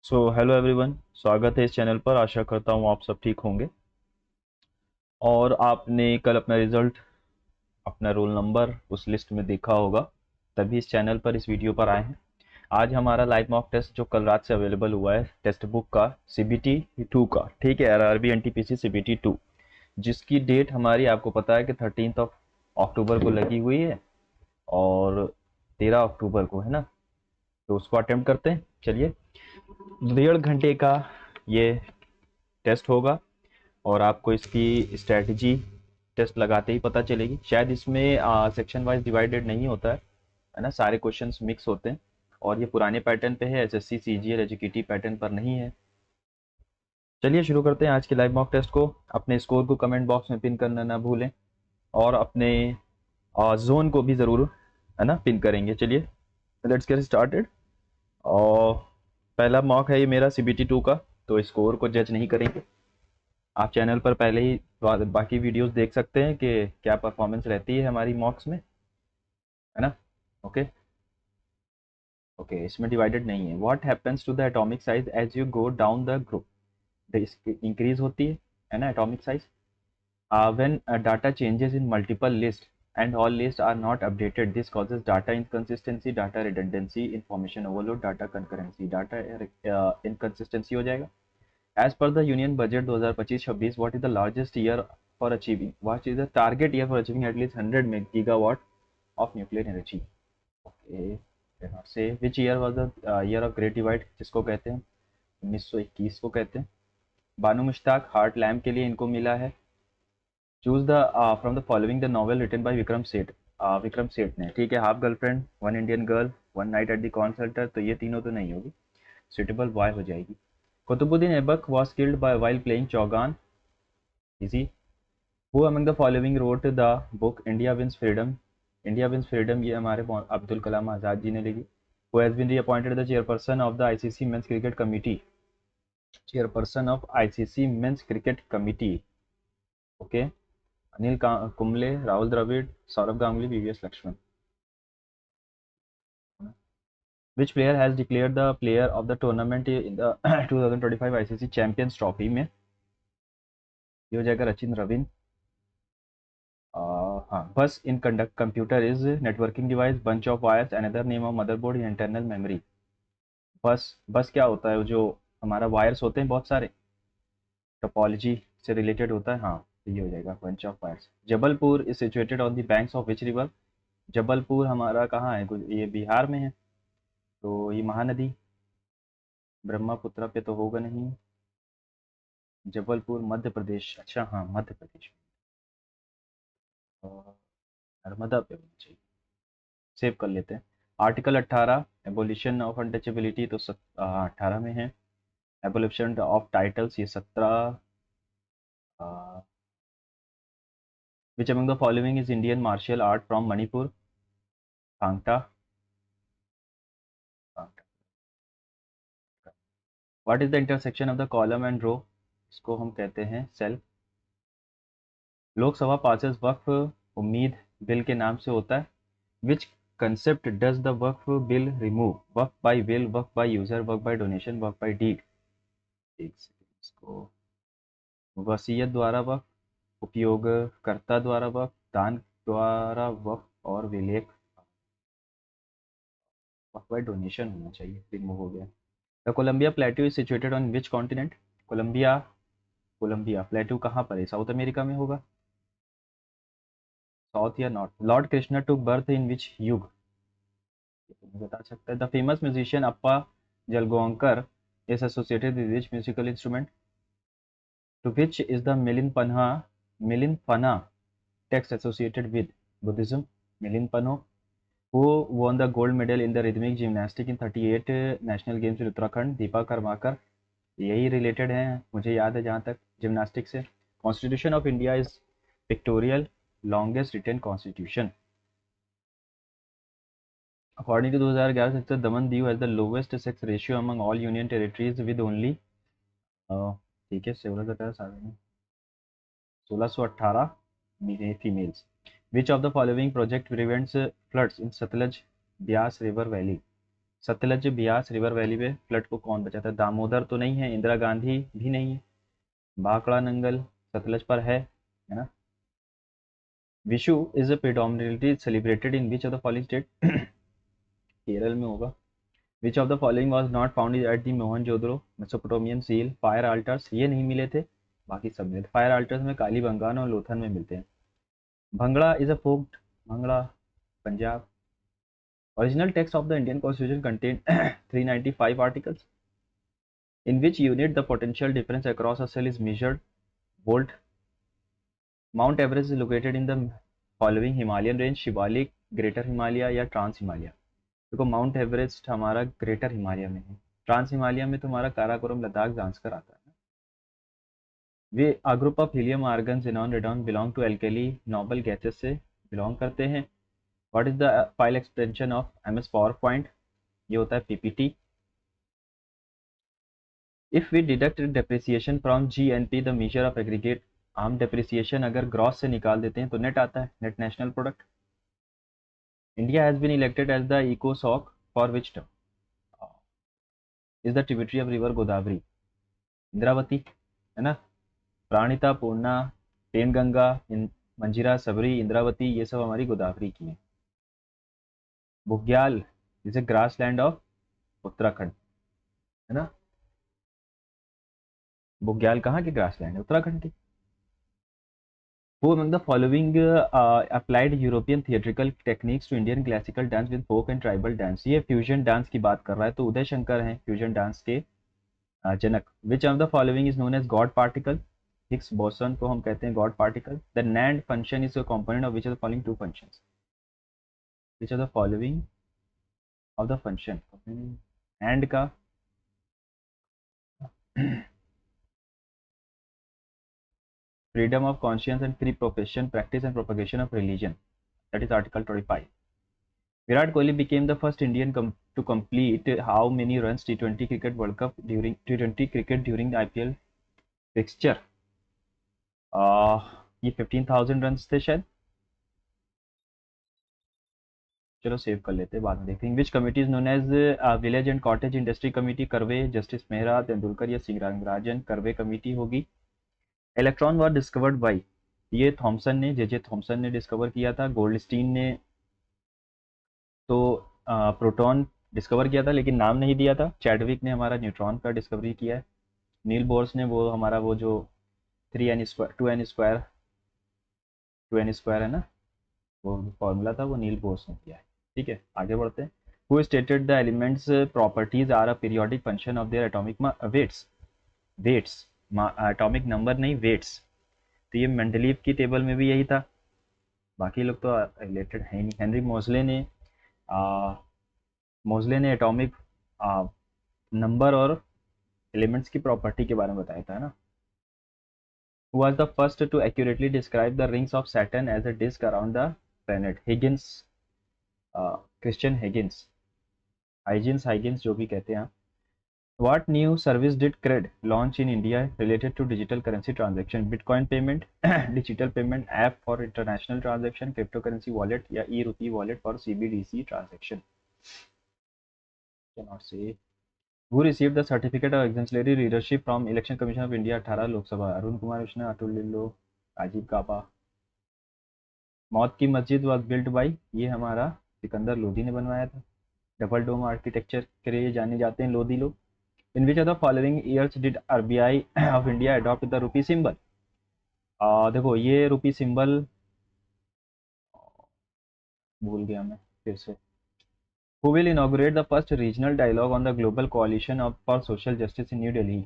Hello everyone, स्वागत है इस चैनल पर। आशा करता हूँ आप सब ठीक होंगे। और आपने कल अपना रिजल्ट, अपना रोल नंबर उस लिस्ट में देखा होगा, तभी इस चैनल पर इस वीडियो पर आए हैं। आज हमारा लाइव मॉक टेस्ट जो कल रात से अवेलेबल हुआ है, टेक्स्ट बुक का सीबीटी 2 का, ठीक है, आरआरबी एनटीपीसी सीबीटी 2, जिसकी डेट हमारी आपको पता है कि 13 अक्टूबर को लगी हुई है और 13 अक्टूबर को, है ना। तो उसको अटेम्प्ट करते हैं। चलिए, 1.5 घंटे का ये टेस्ट होगा और आपको इसकी स्ट्रैटेजी टेस्ट लगाते ही पता चलेगी। शायद इसमें सेक्शन वाइज डिवाइडेड नहीं होता है ना, सारे क्वेश्चंस मिक्स होते हैं। और ये पुराने पैटर्न पे है, एसएससी सीजीएल एजुकेटिव पैटर्न पर नहीं है। चलिए शुरू करते हैं आज के लाइव मॉक टेस्ट को। अपने स्कोर को कमेंट बॉक्स में पिन करना ना भूलें और अपने जोन को भी ज़रूर, है ना, पिन करेंगे। चलिए, लेट्स गेट स्टार्टेड। और पहला मॉक है ये मेरा सीबीटी 2 का, तो स्कोर को जज नहीं करेंगे। आप चैनल पर पहले ही बाकी वीडियोस देख सकते हैं कि क्या परफॉर्मेंस रहती है हमारी मॉक्स में, है ना। ओके ओके, इसमें डिवाइडेड नहीं है। What happens to the atomic size as you go down the group. Increase होती है ना atomic size when data changes in multiple list and all list are not updated. This causes data inconsistency, data redundancy, information overload, data concurrency. Data inconsistency हो जाएगा। As per the Union Budget 2025-26, what is the largest year for achieving? What is the target year for achieving at least 100 gigawatt of nuclear energy? Okay, cannot say. Which year was the year of Great Divide? जिसको कहते हैं 1921 को कहते हैं। बानू Mushtaq heart lamp के लिए इनको मिला है। Choose the from the following the novel written by Vikram Seth. Vikram Seth ने, ठीक है। Half girlfriend, one Indian girl, one night at the concert, तो ये तीनों तो नहीं होगी, सुटेबल बॉय हो जाएगी। Qutubuddin Aibak was killed by while playing चौगान। Easy. Who among the following wrote the book India Wins Freedom? India Wins Freedom, ये हमारे अब्दुल कलाम आज़ाद जी ने लिखी। Who has been reappointed the chairperson of the ICC Men's Cricket Committee? Chairperson of ICC Men's Cricket Committee, okay, Anil Kumble, Rahul Dravid, Sourav Ganguly, VVS Laxman. Which player has declared the player of the tournament in the 2025 ICC Champions Trophy में? ये हो जाएगा रचिन रविंद्र। हाँ, bus in conduct computer is networking device, bunch of wires, another name of motherboard, internal memory. Bus क्या होता है, वो जो हमारा वायर्स होते हैं बहुत सारे, टोपोलॉजी से रिलेटेड होता है। हाँ, तो ये हो जाएगा bunch of wires. Jabalpur is situated on the banks of which river. Jabalpur हमारा कहाँ है, ये बिहार में है, तो ये महानदी ब्रह्मपुत्र पे तो होगा नहीं। जबलपुर मध्य प्रदेश, अच्छा हाँ मध्य प्रदेश, और नर्मदा पे होना चाहिए। सेव कर लेते हैं। आर्टिकल 18 एबोलिशन ऑफ अनटचेबिलिटी, तो 18 में है। एबोलिशन ऑफ टाइटल्स ये 17। Which among the following is Indian martial art from Manipur? Thangta. What is the intersection of the column and row? इसको हम कहते हैं सेल। लोकसभा पासेस वक्फ उम्मीद बिल के नाम से होता है। Which concept does the Waqf bill remove? Waqf by will, Waqf by user, Waqf by donation, Waqf by deed. एक सेकंड, इसको वसीयत द्वारा वक्फ, उपयोगकर्ता द्वारा वक्फ, दान द्वारा वक्फ, और विलेख वक्फ बाय डोनेशन होना चाहिए, रिमूव हो गया। The Columbia plateau is situated on which continent? Columbia, Columbia plateau कहाँ पर है? साउथ अमेरिका में होगा, साउथ या north. Lord Krishna took birth in which yuga? ये तो नहीं बता सकता है। The famous musician Appa Jalgaonkar is associated with which musical instrument? To which is the मिलिन पना text associated with Buddhism? Milind Pano. Who won the gold medal in the rhythmic gymnastic in 38 national games in Uttarakhand? Deepa Karmakar. यही related है, मुझे याद है जहाँ तक gymnastic से। Constitution of India is pictorial, longest written constitution. According to 2011 census, Daman Diu has the lowest sex ratio among all union territories with only, ठीक है, 1618 females. Which of the following project prevents floods in Satluj Beas River Valley? Sutlej Beas river valley में flood को कौन बचाता है? दामोदर तो नहीं है, इंदिरा गांधी भी नहीं है, भाखड़ा नंगल सतलज पर है ना? Vishu is a predominantly celebrated in which of the following state? Kerala में होगा। Which of the following was not found at the Mohenjodaro? Mesopotamian seal, fire altars, ये नहीं मिले थे, बाकी सब मिले थे। फायर आल्टर्स में कालीबंगान और लोथन में मिलते हैं। Bhangra is a folk, Bhangra Punjab. Original text of the Indian constitution contain 395 articles. In which unit the potential difference across a cell is measured? Volt. Mount Everest is located in the following Himalayan range: Shivalik, greater Himalaya या trans Himalaya? देखो mount Everest हमारा greater Himalaya में है, trans Himalaya में तुम्हारा काराकोरम लद्दाख जांस्कर आता है। वे a group of helium, argon, xenon, radon belong to alkali noble gases से बिलोंग करते हैं। What is the file extension of MS PowerPoint? ये होता है PPT। If we deduct depreciation from GNP the measure of aggregate, हम depreciation अगर gross से निकाल देते हैं तो नेट आता है, net national product. India has been elected as the इकोसॉक for which term? Is the tributary of river Godavari? Indravati, है ना? प्राणिता, पूर्णा, पेनगंगा, मंजीरा, सबरी, इंद्रावती, ये सब हमारी गोदावरी की है। Bugyal is a grassland of Uttarakhand, है ना? बुग्याल कहाँ की ग्रास लैंड है? उत्तराखंड की। Who among the following applied European theatrical techniques to Indian classical dance with folk and tribal dance? ये फ्यूजन डांस की बात कर रहा है, तो उदय शंकर हैं फ्यूजन डांस के जनक। Which of the following is known as God particle? Higgs boson को हम कहते हैं God particle. The NAND function is a component of which of the following two functions? Which of the following of the function and का freedom of conscience and free profession, practice and propagation of religion. That is Article 25. Virat Kohli became the first Indian to complete how many runs T20 cricket World Cup during T20 cricket during the IPL fixture? ये 15,000 run थे शायद। चलो save कर लेते हैं, बाद में देखेंगे। Which committee is known as village and cottage industry committee? Karve, justice Mehra, Tendulkar या सिंह राजन? करवे कमिटी होगी। Electron were discovered by? ये थॉमसन ने, जे थॉमसन ने डिस्कवर किया था। गोल्डस्टीन ने तो प्रोटॉन डिस्कवर किया था लेकिन नाम नहीं दिया था। चैडविक ने हमारा न्यूट्रॉन का डिस्कवरी किया है। नील बोर्स ने वो हमारा वो जो 3n² 2n² है ना, वो फॉर्मूला था, वो नील बोर्स ने किया है। ठीक है, आगे बढ़ते हैं। Who stated the elements properties are a periodic function of their atomic weights? Weights, atomic number नहीं, वेट्स। तो ये मेंडलीव की टेबल में भी यही था, बाकी लोग तो रिलेटेड है ही नहीं। हेनरी मोजले ने एटॉमिक नंबर और एलिमेंट्स की प्रॉपर्टी के बारे में बताया था ना। Who was the first to accurately describe the rings of Saturn as a disk around the planet? Higgins, Christiaan Huygens जो भी कहते हैं। What new service did CRED launch in India related to digital currency transaction? Bitcoin payment, digital payment app for international transaction, cryptocurrency wallet या e-rupee wallet for CBDC transaction? Cannot say. Who received the certificate of exemplary leadership from Election Commission of India 18 Lok Sabha? Arun Kumar Krishna, Atul लिल्लो, Rajiv कापा। मौत की मस्जिद was built by? ये हमारा सिकंदर लोधी ने बनवाया था। Double डोम architecture के लिए जाने जाते हैं लोधी लोग। In which of the following years did RBI of India adopt the rupee symbol? देखो ये रुपी सिंबल भूल गया मैं फिर से। Who will inaugurate the first regional dialogue on the global coalition for social justice in New Delhi?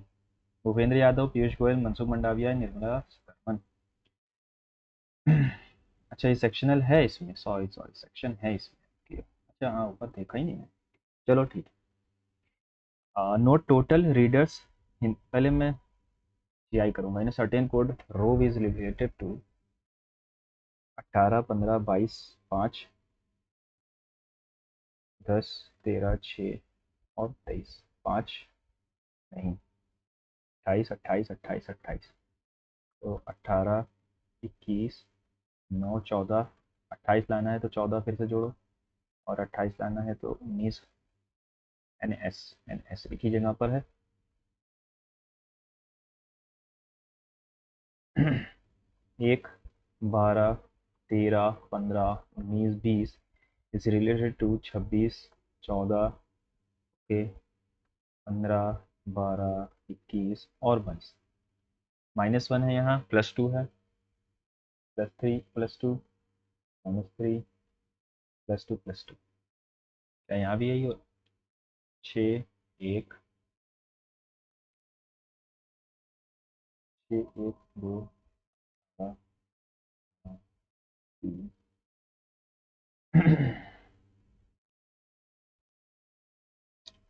Bhupendra Yadav, Piyush Goyal, Mansukh Mandaviya, Nirmala Sitharaman. अच्छा ये sectional है इसमें, सॉरी सेक्शन है इसमें। अच्छा हाँ, ऊपर देखा ही नहीं है। चलो ठीक है। नोट टोटल रीडर्स, पहले मैं GI करूंगा। In certain code row is related to 18, 15, 22, 5, 10, 13, 6 और 23। 5 नहीं, 28, 28, 28, 28। तो 18, 21, 9, 14, 28 लाना है तो 14 फिर से जोड़ो, और 28 लाना है तो 19, NS एक ही जगह पर है। 1, 12, 13, 15, 19, 20 इज रिलेटेड टू 26, 14 के 15, 12, 21 और 22। -1 है यहाँ, +2 है, +3, +2, -3, +2, +2। क्या यहाँ भी यही हो? 6, 1, 6, 1, 2, 3।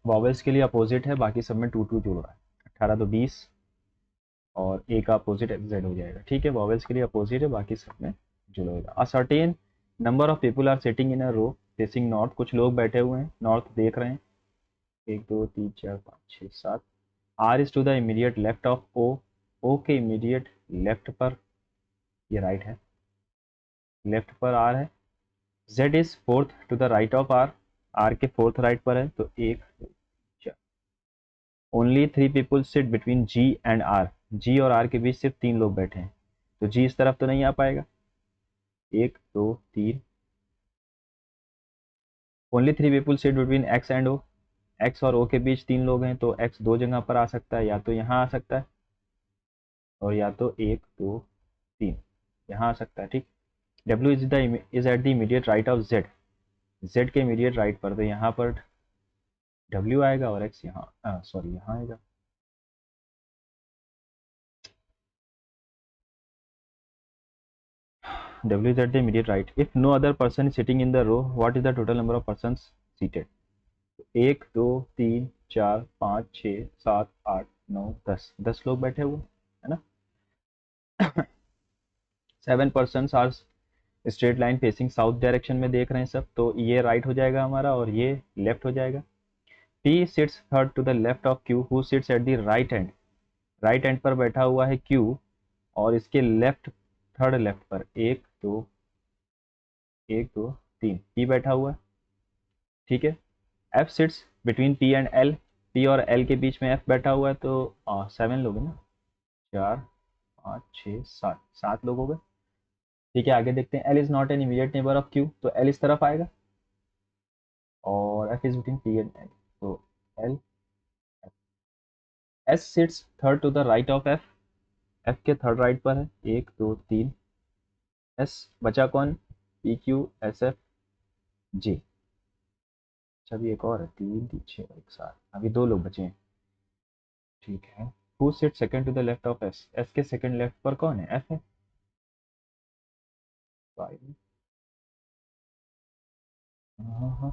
वॉवेल्स के लिए अपोजिट है, बाकी सब में 2 जुड़ रहा है। 18 तो 20 और ए का अपोजिट जेड हो जाएगा। ठीक है, वॉवेल्स के लिए अपोजिट है, बाकी सब में जुड़ेगा। A certain number of people are sitting in a row facing north. कुछ लोग बैठे हुए हैं, नॉर्थ देख रहे हैं। 1, 2, 3, 4, 5, 6, 7। R is to the immediate left of O. O के इमीडिएट लेफ्ट पर, ये राइट है, लेफ्ट पर आर है। Z is fourth to the right of R. R के फोर्थ राइट पर है, तो 1, 2, 4। Only 3 people sit between G and R. G और आर के बीच सिर्फ 3 लोग बैठे हैं, तो जी इस तरफ तो नहीं आ पाएगा। 1, 2, 3। Only 3 people sit between X and O. X और ओ के बीच 3 लोग हैं, तो एक्स 2 जगह पर आ सकता है, या तो यहाँ आ सकता है और या तो 1, 2, 3 यहाँ आ सकता है। ठीक। W is at the immediate right of Z. Z के इमीडिएट राइट पर, तो यहाँ पर डब्ल्यू आएगा और एक्स यहाँ, सॉरी यहाँ आएगा। W is at the immediate right. If no other person is sitting in the row, what is the total number of persons seated? 1, 2, 3, 4, 5, 6, 7, 8, 9, 10। 10 लोग बैठे हुए है ना। 7 persons are straight line facing south direction में देख रहे हैं सब, तो ये राइट हो जाएगा हमारा और ये लेफ्ट हो जाएगा। P sits third to the left of Q who sits at the right hand। Right hand पर बैठा हुआ है Q और इसके लेफ्ट, थर्ड लेफ्ट पर 1, 2, 1, 2, 3 P बैठा हुआ है। ठीक है। F sits between P and L। P और L के बीच में F बैठा हुआ है, तो 7 लोग हैं ना। 4, 5, 6, 7, 7 लोग हो गए। ठीक है, आगे देखते हैं। L is not an immediate neighbour of Q, तो L इस तरफ आएगा और F is between P and L, तो L। S sits third to the right of F। F के थर्ड राइट पर है, 1, 2, 3। S बचा कौन? P, Q, S, F, J। अच्छा, अभी एक और है, 3, 3, 6 एक साथ, अभी 2 लोग बचे हैं। ठीक है। Who sit second to the left of S। S के सेकंड लेफ्ट पर कौन है? F है। 5। हाँ हाँ।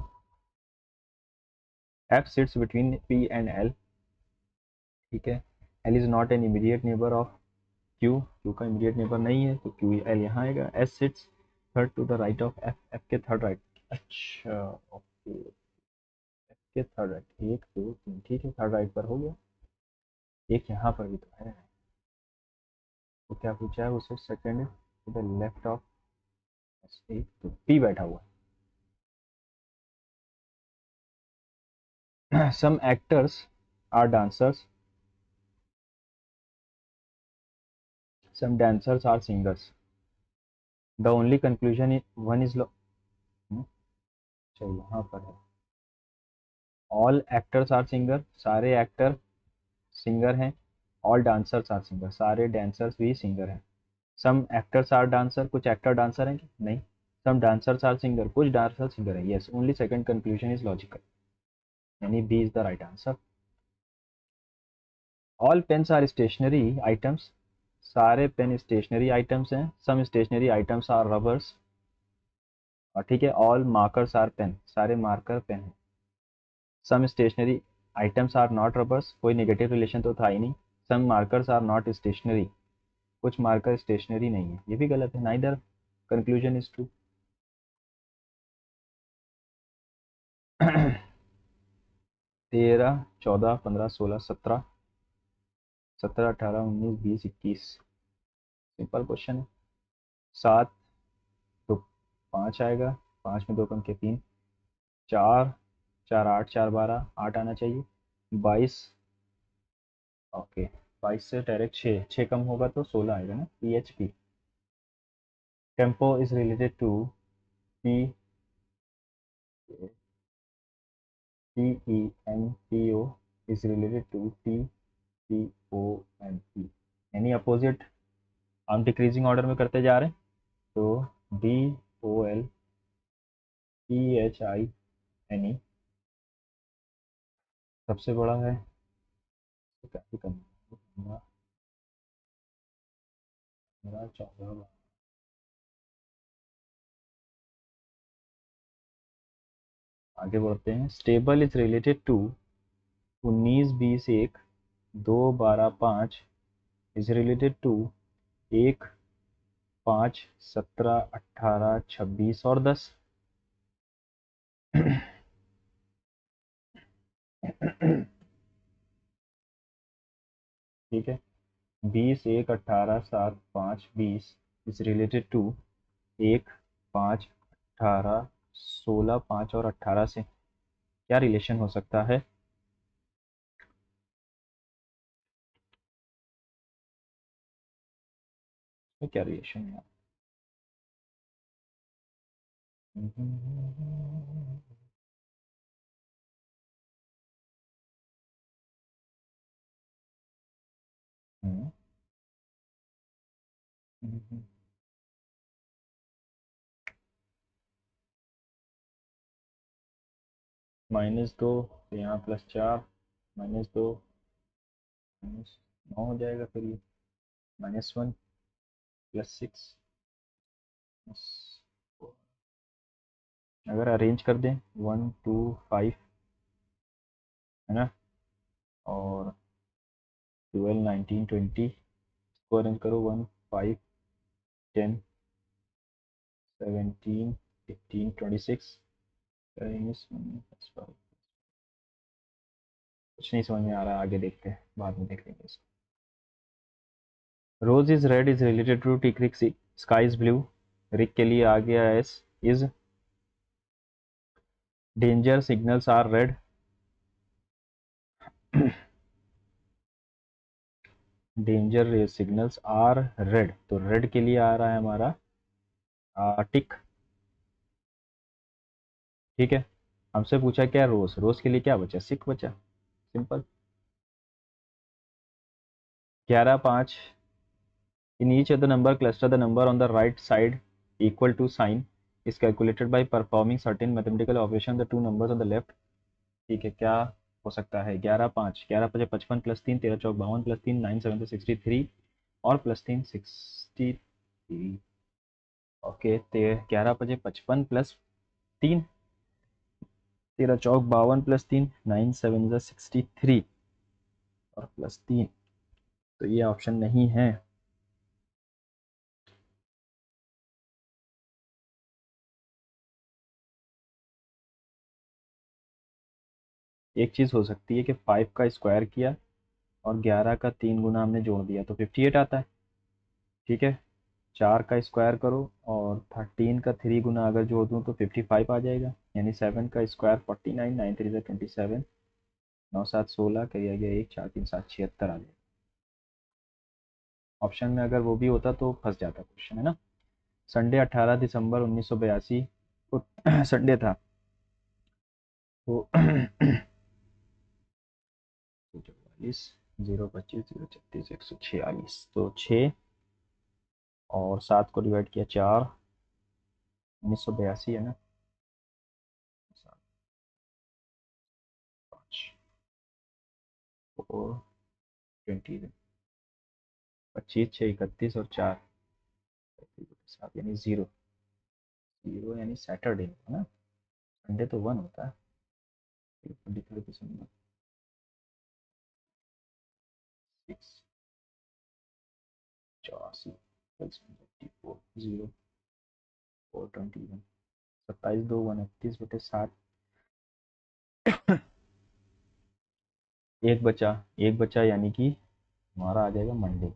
F sits between P and L। ठीक है। L is not an immediate neighbor of Q। Q का immediate neighbor नहीं है, तो Q L यहाँ आएगा। S sits third to the right of F। F के थर्ड राइट। अच्छा, ओके। F के थर्ड राइट, 1, 2, 3। ठीक है, थर्ड राइट पर हो गया। एक यहाँ पर भी तो है, तो क्या पूछा है? वो सिर्फ second to the left of S। एक तो P बैठा हुआ है। Some actors are dancers, some dancers are singers। The only conclusion is one is अच्छा यहाँ पर है, ऑल एक्टर्स आर सिंगर। सारे एक्टर सिंगर हैं। All dancers are singer. सारे डांसर्स भी सिंगर हैं। Some actors are dancer. कुछ एक्टर डांसर हैं क्या? नहीं। Some dancers are singer. कुछ डांसर सिंगर है। Yes, only second conclusion is logical, यानी B is the right answer. All pens are stationery items. सारे पेन स्टेशनरी आइटम्स हैं। Some stationery items are rubbers. और ठीक है, ऑल मार्कर्स आर पेन। सारे marker pen हैं। Some stationery items are not rubbers. कोई negative relation तो था ही नहीं। Some markers are not stationery. कुछ मार्कर स्टेशनरी नहीं है, ये भी गलत है। Neither conclusion is true. 13, 14, 15, 16, 17, 17, 18, 19, 20, 21। Simple question है। 7 तो 5 आएगा, 5 में 2 कम के 3, 4, 4 8 4 12 8 आना चाहिए। 22, ओके, 22 से डायरेक्ट 6, 6 कम होगा तो 16 आएगा ना। PHP, tempo is related to P TEMPO is related to TPOME, यानी अपोजिट हम डिक्रीजिंग ऑर्डर में करते जा रहे हैं। तो DOLPHINE सबसे बड़ा है, तो काफी कम है। 14, आगे बढ़ते हैं। Stable is related to 19 20 1 2 12 5 is related to 1 5 17 18 26 और 10। ठीक है, 20 1 18 7 5 20 इज रिलेटेड टू 1 5 18 16 5 और 18 से क्या रिलेशन हो सकता है? तो क्या रिलेशन है? -2, तो यहाँ +4, -2 -9 हो जाएगा, फिर ये -1 +6, अगर अरेंज कर दें 1 2 5 है ना, और 12 19 20 को अरेंज करो, 1 5 10 17 18 26, कुछ नहीं समझ में आ रहा, आगे देखते हैं, बाद में देख लेंगे इसको। Rose is red is related to tick rick, sky is blue, rick के लिए आ गया S, is danger signals are red, danger signals are red, तो रेड के लिए आ रहा है हमारा टिक। ठीक है, हमसे पूछा क्या रोज, रोज के लिए क्या बचा, सिक बचा, simple. 11 5, in each of the number cluster the number on the right side equal to sign is calculated by performing certain mathematical operation the two numbers on the left। ठीक है, क्या हो सकता है? 11 5, 11 5 55 +3 13 चौक 52 +3 9 7 63 और +3 63। ओके, 11 5 55 +3 13 चौक 52 +3 9 7 63 और +3, तो ये ऑप्शन नहीं है। एक चीज हो सकती है कि 5 का स्क्वायर किया और 11 का 3 गुना हमने जोड़ दिया तो 58 आता है। ठीक है, 4 का स्क्वायर करो और 13 का 3 गुना अगर जोड़ दूँ तो 55 आ जाएगा, यानी 7 का स्क्वायर 49 9 3 27 9 7 16 करिए गया 1 4 3 7 76 आ जाएगा। ऑप्शन में अगर वो भी होता तो फंस जाता क्वेश्चन, है ना। संडे 18 दिसंबर 1982 को संडे था, तो 44 0 25 0 36 146, तो 6 और 7 को डिवाइड किया 4, 1982 है ना, 7 5 4 20, 25 6 31 और 4 7 यानी 0, 0 यानी सैटरडे है ना, संडे तो 1 होता है। 23 दिसंबर 6 84 0 4 21 27 2 29/7, एक बचा, एक बचा, यानी कि हमारा आ जाएगा मंडे।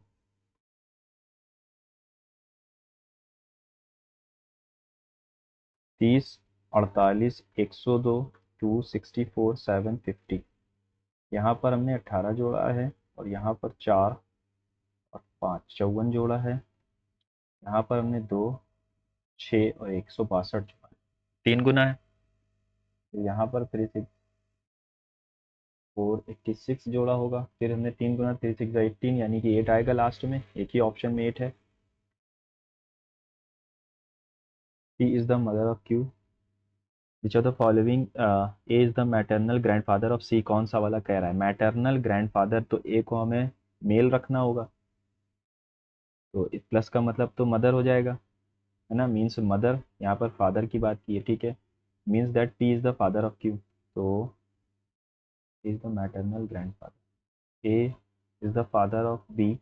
30 48 102 264 750। यहाँ पर हमने 18 जोड़ा है और यहाँ पर 4 और 5 54 जोड़ा है। यहाँ पर हमने 2 6 और 162 जोड़ा है, 3 गुना है। तो यहाँ पर 486 जोड़ा होगा। फिर हमने 3 गुना 3 6 18, यानी कि 8 आएगा लास्ट में, एक ही ऑप्शन में 8 है। P is the mother of Q, which of the following A is the maternal grandfather of C. कौन सा वाला कह रहा है मैटरनल ग्रैंडफादर, तो ए को हमें मेल रखना होगा, तो प्लस का मतलब तो मदर हो जाएगा, है ना, मीन्स मदर। यहाँ पर फादर की बात की है, ठीक है, means that P is the father of Q, तो is the maternal grandfather. A is the father of B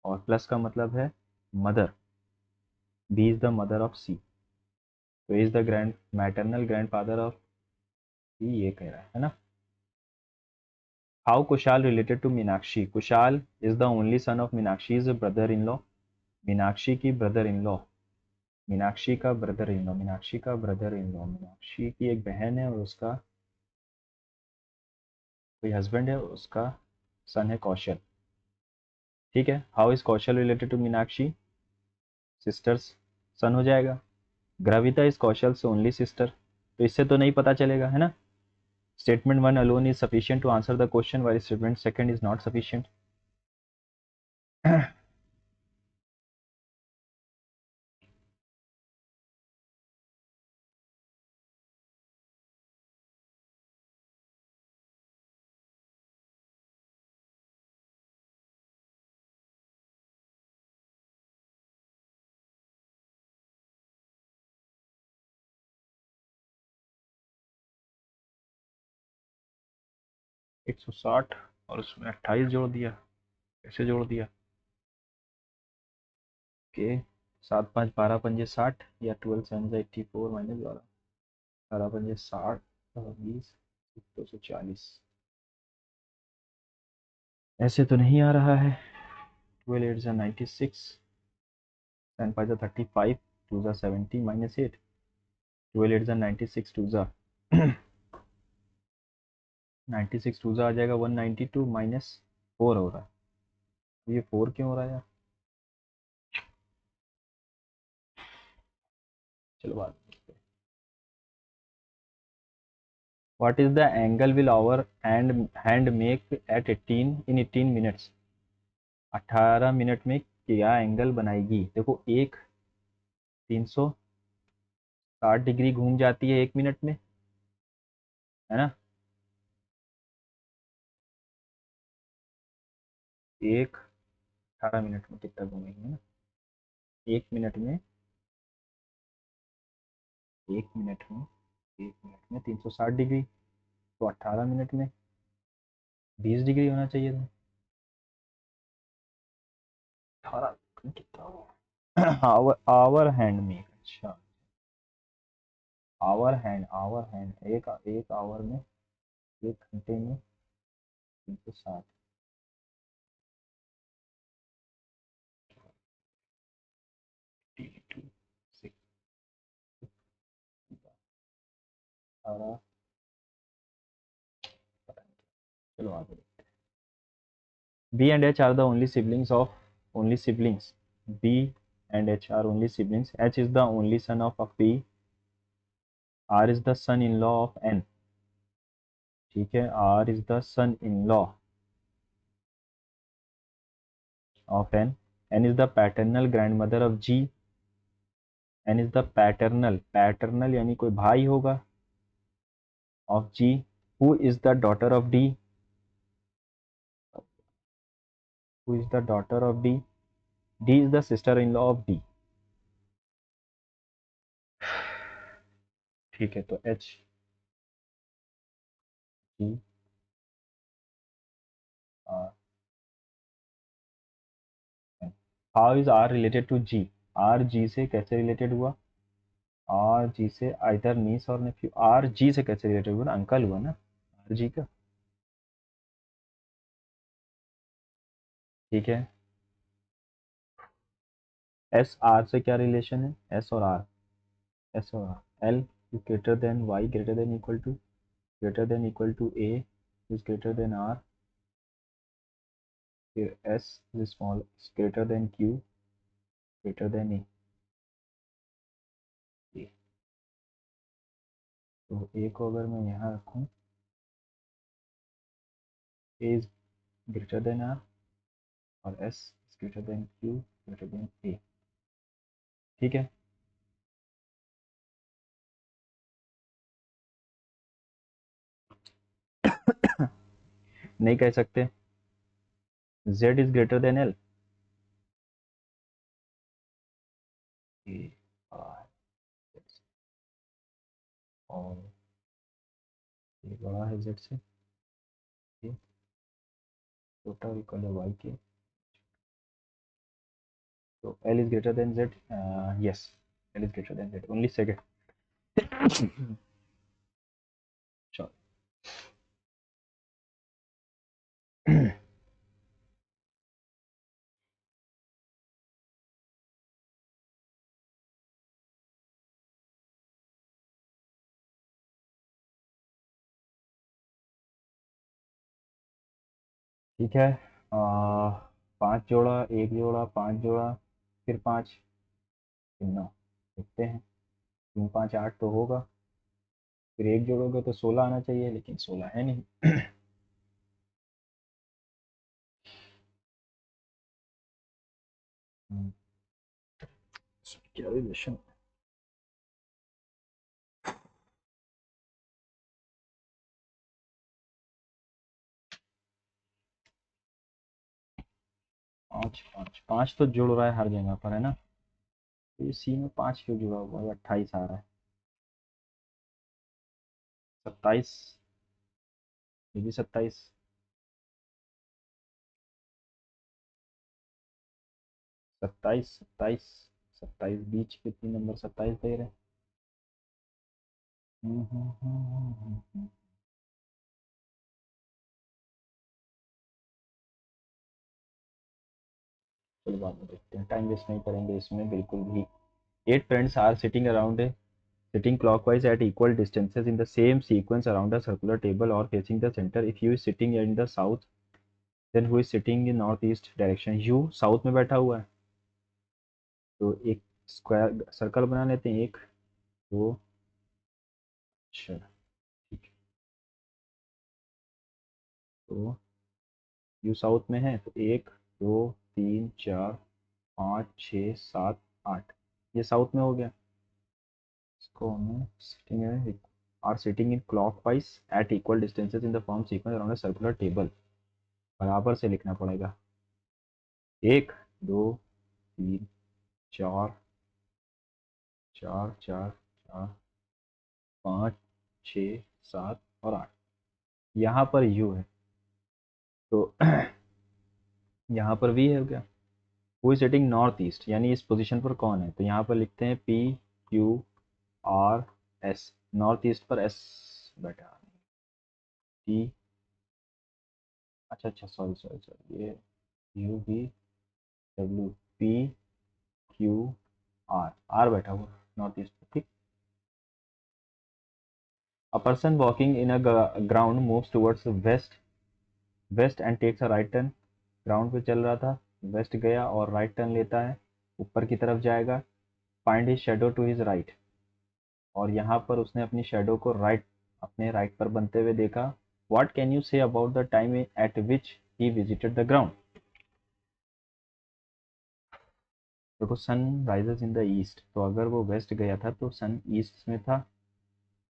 और प्लस का मतलब है mother, B is the mother of C, तो is the grand maternal grandfather of C, ये कह रहा है ना। How Kushal related to Meenakshi. Kushal is the only son of Meenakshi is brother in law. Meenakshi की ब्रदर इन लॉ, मीनाक्षी का ब्रदर इन लॉ, मीनाक्षी का brother in law, Meenakshi की एक बहन है और उसका कोई हस्बैंड है, उसका सन है कौशल, ठीक है। How is Kaushal related to Meenakshi, sister's son हो जाएगा। ग्रविता इज कौशल से ओनली सिस्टर, तो इससे तो नहीं पता चलेगा, है ना। Statement 1 alone is sufficient to answer the question while statement second is not sufficient. एक सौ साठ और उसमें 28 जोड़ दिया, कैसे जोड़ दिया, के 7 5 12 पंजे 60 या 12 7 84 माइनस 12 12 पंजे 60 और 20 240, ऐसे तो नहीं आ रहा है। 12 8 जा 96, 10 5 जा 35, 2 जा 70 माइनस 8, 12 8 जा 96, 2 जा 96, 2 जा आ जाएगा 192 माइनस 4 हो रहा है, ये 4 क्यों हो रहा है यार, चलो बात। What is the angle will our hand make at 18 in 18 minutes? 18 minute में क्या एंगल बनाएगी। देखो एक 360 डिग्री घूम जाती है 1 मिनट में, है ना। एक 18 मिनट में कितना घूमेगी, है ना। 1 मिनट में, 1 मिनट में, 1 मिनट में 360 डिग्री, तो 18 मिनट में 20 डिग्री होना चाहिए था। 18 कितना हुआ आवर आवर हैंड में, अच्छा आवर हैंड एक एक आवर में, 1 घंटे में 360, टू 6 18, चलो आगे। B and H are the only siblings of only siblings. B and H are only siblings. H is the only son of P. R is the son-in-law of N. ठीक है, R is the son-in-law of N. N is the paternal grandmother of G. N is the paternal यानी कोई भाई होगा of G. Who is the daughter of D? Who is the daughter of D? D is the sister-in-law of D. ठीक है, तो H G R N. How is R related to G? R G से कैसे related हुआ, R G से either नीस और Neiphiu. R G से कैसे रिलेटेड हुआ ना, अंकल हुआ ना आर जी का, ठीक है। एस आर से क्या रिलेशन है, एस और आर, एस और R L is greater than y greater than equal to a is greater than r, here s is small is greater than q greater than a। तो a को अगर मैं यहाँ रखूँ, a is greater than r और s is greater than q greater than a। ठीक है, नहीं कह सकते z is greater than l, और ये बड़ा है z से, ये छोटा इक्वल है y के, तो l is greater than z, yes l is greater than z, only second। चलो ठीक है, 5 जोड़ा, 1 जोड़ा, 5 जोड़ा, फिर 5, फिर 9, देखते हैं, 3 5 8 तो होगा, फिर 1 जोड़ोगे तो 16 आना चाहिए, लेकिन 16 है नहीं। क्या रिलेशन, पाँच पाँच पाँच तो जुड़ रहा है हर जगह पर, है ना, तो ये सी में 5 क्यों जुड़ा हुआ है, 28 आ रहा है, 27, ये भी 27, 27 27 27 बीच के 3 नंबर 27 दे रहे हैं। चलो बाद में देखते हैं, टाइम वेस्ट नहीं करेंगे इसमें बिल्कुल भी। 8 friends are sitting clockwise at equal distances in the same sequence around a circular table or facing the center। if you is sitting in the south, then who is sitting in northeast direction। you south में बैठा हुआ है, तो एक square circle बना लेते हैं, 1 2, अच्छा ठीक है, तो यू साउथ में है, तो 1 2 3 4 5 6 7 8, ये साउथ में हो गया। इसको हमें सिटिंग है, are sitting in clockwise at equal distances in the form sequence around a circular table, बराबर से लिखना पड़ेगा, 1 2 3 4 4 4 4 5 6 7 और 8, यहाँ पर यू है, तो यहाँ पर वी है क्या, वो सेटिंग नॉर्थ ईस्ट, यानी इस पोजीशन पर कौन है, तो यहाँ पर लिखते हैं P Q R S, north east पर एस बैठा, टी, अच्छा अच्छा सॉरी सॉरी सॉरी, ये U V W P Q R, R बैठा हुआ नॉर्थ ईस्ट पर, ठीक। A person walking in a ground moves towards west and takes a right turn, ground पे चल रहा था, वेस्ट गया और राइट टर्न लेता है, ऊपर की तरफ जाएगा। Find his shadow to his right, और यहाँ पर उसने अपनी शेडो को अपने राइट पर बनते हुए देखा। What can you say about the time at which he visited the ground. देखो sun rises in the east, तो अगर वो वेस्ट गया था तो सन ईस्ट में था,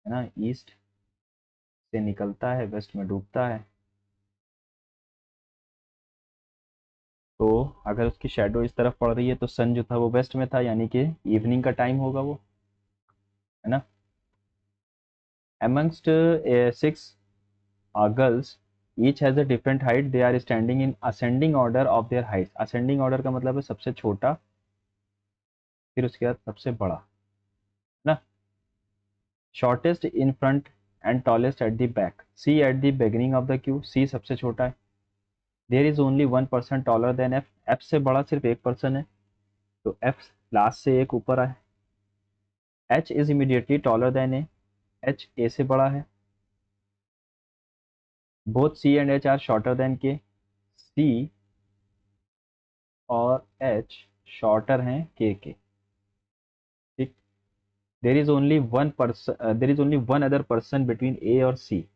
है ना, ईस्ट से निकलता है, वेस्ट में डूबता है, तो अगर उसकी शेडो इस तरफ पड़ रही है तो सन जो था वो वेस्ट में था, यानी कि इवनिंग का टाइम होगा वो, है ना। amongst 6 girls, each has a different height, they are standing in ascending order of their heights। ascending order का मतलब है सबसे छोटा, फिर उसके बाद सबसे बड़ा, ना, shortest in front and tallest at the back। C at the beginning of the queue, C सबसे छोटा है। there is only one person taller than F, F से बड़ा सिर्फ एक पर्सन है, तो F लास्ट से एक ऊपर है, H is immediately taller than A, H A से बड़ा है। Both C and H are shorter than K, C और एच शॉर्टर हैं के। ठीक। There is only one person, there is only one other person between A और C.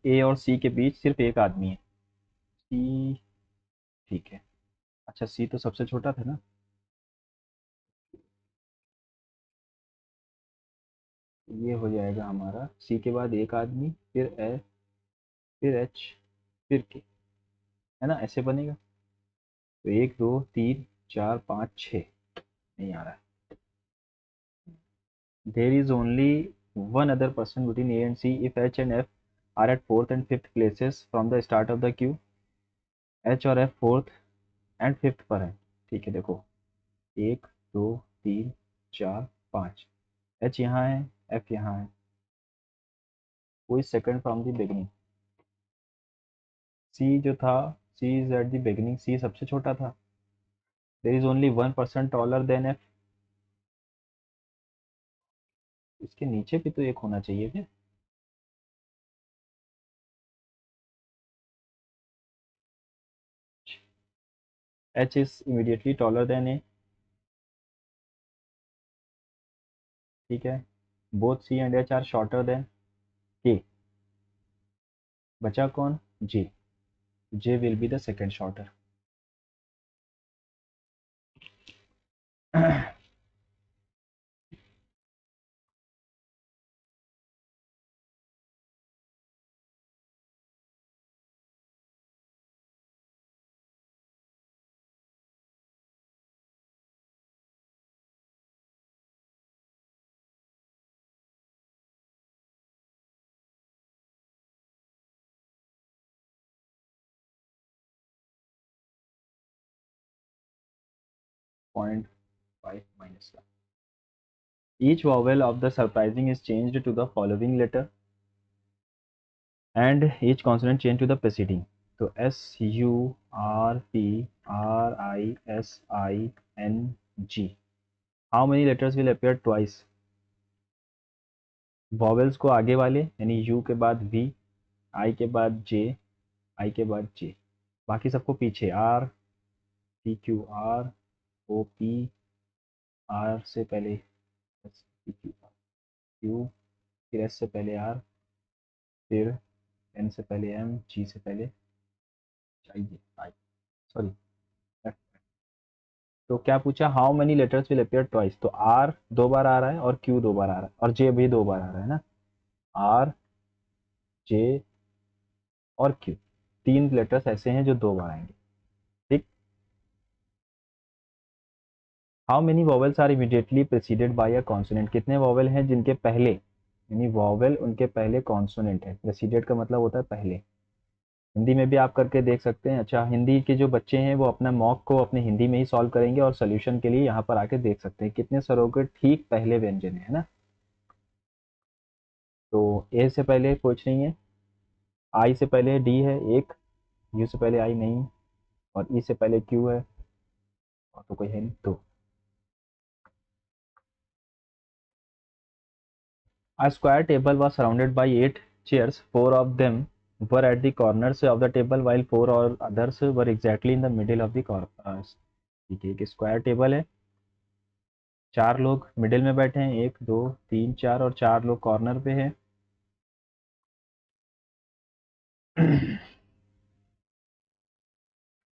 ए और सी के बीच सिर्फ एक आदमी है, सी। ठीक है। अच्छा, सी तो सबसे छोटा था ना। ये हो जाएगा हमारा सी के बाद एक आदमी, फिर ए, फिर एच, फिर के, है ना, ऐसे बनेगा। तो एक दो तीन चार पाँच छः, नहीं आ रहा है। There is only one other person between A and C if H and F are at fourth and fifth places from the start of the queue. H और एफ फोर्थ एंड फिफ्थ पर है। ठीक है, देखो, एक दो तीन चार पाँच, एच यहाँ है, एफ यहाँ है, कोई second from the beginning. C जो था, C is at the beginning, C सबसे छोटा था। There is only one person taller than F. इसके नीचे भी तो एक होना चाहिए क्या। H is immediately taller than A. ठीक है। Both C and H are shorter than K. बचा कौन, J. J will be the second shorter. 0.5 minus 1. Each vowel of the surprising is changed to the following letter and each consonant changed to the preceding. तो S U R P R I S I N G. How many letters will appear twice? Vowels को आगे वाले, यानी U के बाद V, I के बाद J, I के बाद J, बाकी सबको पीछे R, P Q R, O P, R से पहले S, P Q R, Q, फिर S से पहले R, फिर N से पहले M, G से पहले आई, सॉरी। तो क्या पूछा, how many letters will appear twice. तो आर दो बार आ रहा है और क्यू दो बार आ रहा है और जे भी दो बार आ रहा है ना। आर, जे और क्यू, तीन लेटर्स ऐसे हैं जो दो बार आएंगे। ठीक। How many vowels are immediately preceded by a consonant. कितने वॉवेल हैं जिनके पहले, यानी वॉवेल उनके पहले कॉन्सोनेंट है। प्रेसिडेड का मतलब होता है पहले। हिंदी में भी आप करके देख सकते हैं। अच्छा, हिंदी के जो बच्चे हैं वो अपना मॉक को अपने हिंदी में ही सॉल्व करेंगे और सोल्यूशन के लिए यहाँ पर आके देख सकते हैं कितने स्वरों के ठीक पहले व्यंजन है ना। तो ए से पहले कुछ नहीं है, आई से पहले डी है एक, यू से पहले आई नहीं, और ई से पहले क्यू है, और तो कोई है नहीं। तो a square table was surrounded by 8 chairs. Four of them were at the corners of the table while four or others were exactly in the middle of the corners. ठीक है, एक स्क्वायर टेबल है, चार लोग middle में बैठे हैं, एक दो तीन चार, और चार लोग कॉर्नर पे हैं।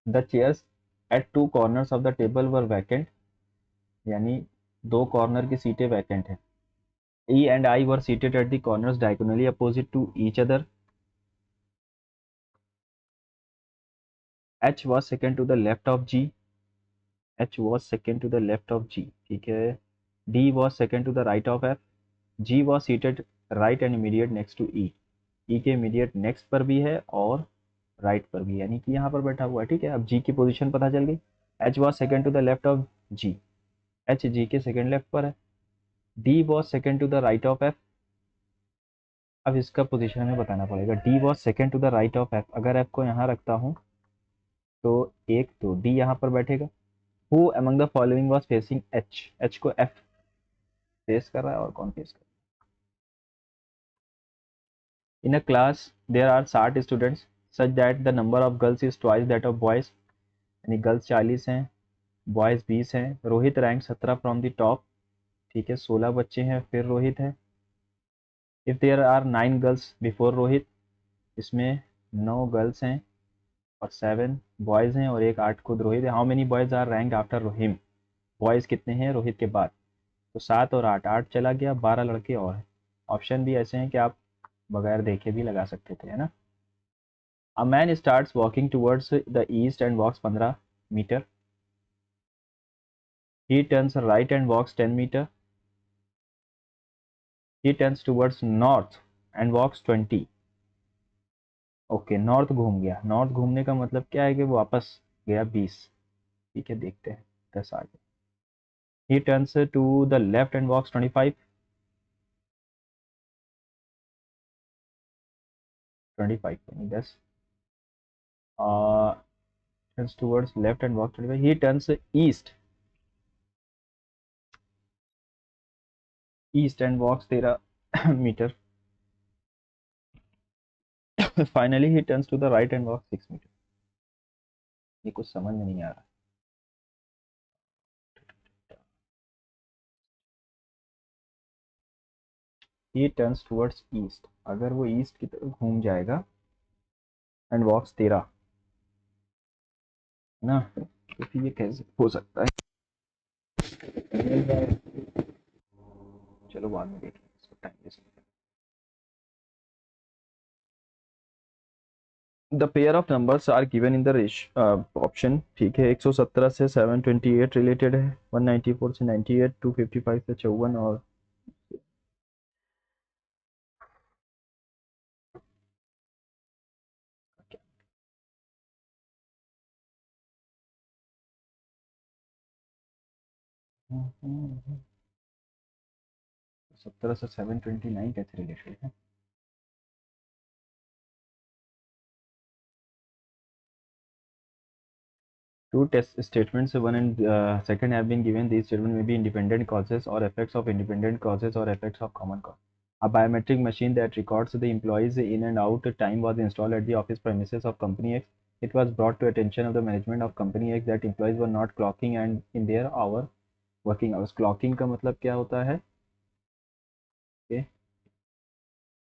The chairs at two corners of the table were vacant, यानी दो कॉर्नर की सीटें वैकेंट हैं। E and I were seated at the corners diagonally opposite to each other. H was second to the left of G. H was second to the left of G. ठीक है। D was second to the right of F. G was seated right and immediate next to E. E के immediate next पर भी है और right पर भी, यानी कि यहाँ पर बैठा हुआ है। ठीक है, अब G की पोजीशन पता चल गई। H was second to the left of G. H G के second left पर है। D was second to the right of F. अब इसका पोजीशन हमें बताना पड़ेगा। D was second to the right of F। अगर F को यहाँ रखता हूँ तो एक तो D यहाँ पर बैठेगा, who among the following was facing H, H को एफ फेस कर रहा है और कौन फेस कर रहा है? In a class there are 60 students such that the number of girls is twice that of boys, यानी गर्ल्स 40 हैं, बॉयज 20 हैं। Rohit rank 17 from the top, ठीक है, 16 बच्चे हैं फिर रोहित है। If there are 9 girls before Rohit, इसमें 9 गर्ल्स हैं और 7 बॉयज हैं और एक 8 खुद रोहित है। How many boys are rank after him, boys कितने हैं रोहित के बाद? तो 7 और 8, 8 चला गया, 12 लड़के और हैं। ऑप्शन भी ऐसे हैं कि आप बगैर देखे भी लगा सकते थे, है ना। A man starts walking towards the east and walks 15 metre, he turns right and walks 10 metre, he turns towards north and walks 20। Okay, north घूम गया, नॉर्थ घूमने का मतलब क्या है कि वो वापस गया 20। ठीक है, देखते हैं 10 आगे। He turns to the left and walks 25, 25 नहीं 10, turns towards left and walks 25, he turns east, east and walks 13 meter, finally he turns to the right and walks 6 meter। ये कुछ समझ में नहीं आ रहा। he turns towards east, अगर वो ईस्ट की तरफ घूम जाएगा एंड वॉक्स 13 ना, तो फिर ये कैसे हो सकता है? चलो बाद में देखेंगे इसको, time waste. The pair of numbers are given in the option, ठीक है, 117 से 728 रिलेटेड है, 194 से 98, 255 से 54 और 17 से 729 कैसे रिलेटेड है? Two test statements, one and second have been given. These statements may be independent causes or effects of independent causes or effects of common cause. A biometric machine that records the employees in and out time was installed at the office premises of Company X. It was brought to attention of the management of Company X that employees were not clocking and in their working hours. Clocking का मतलब क्या होता है? Okay.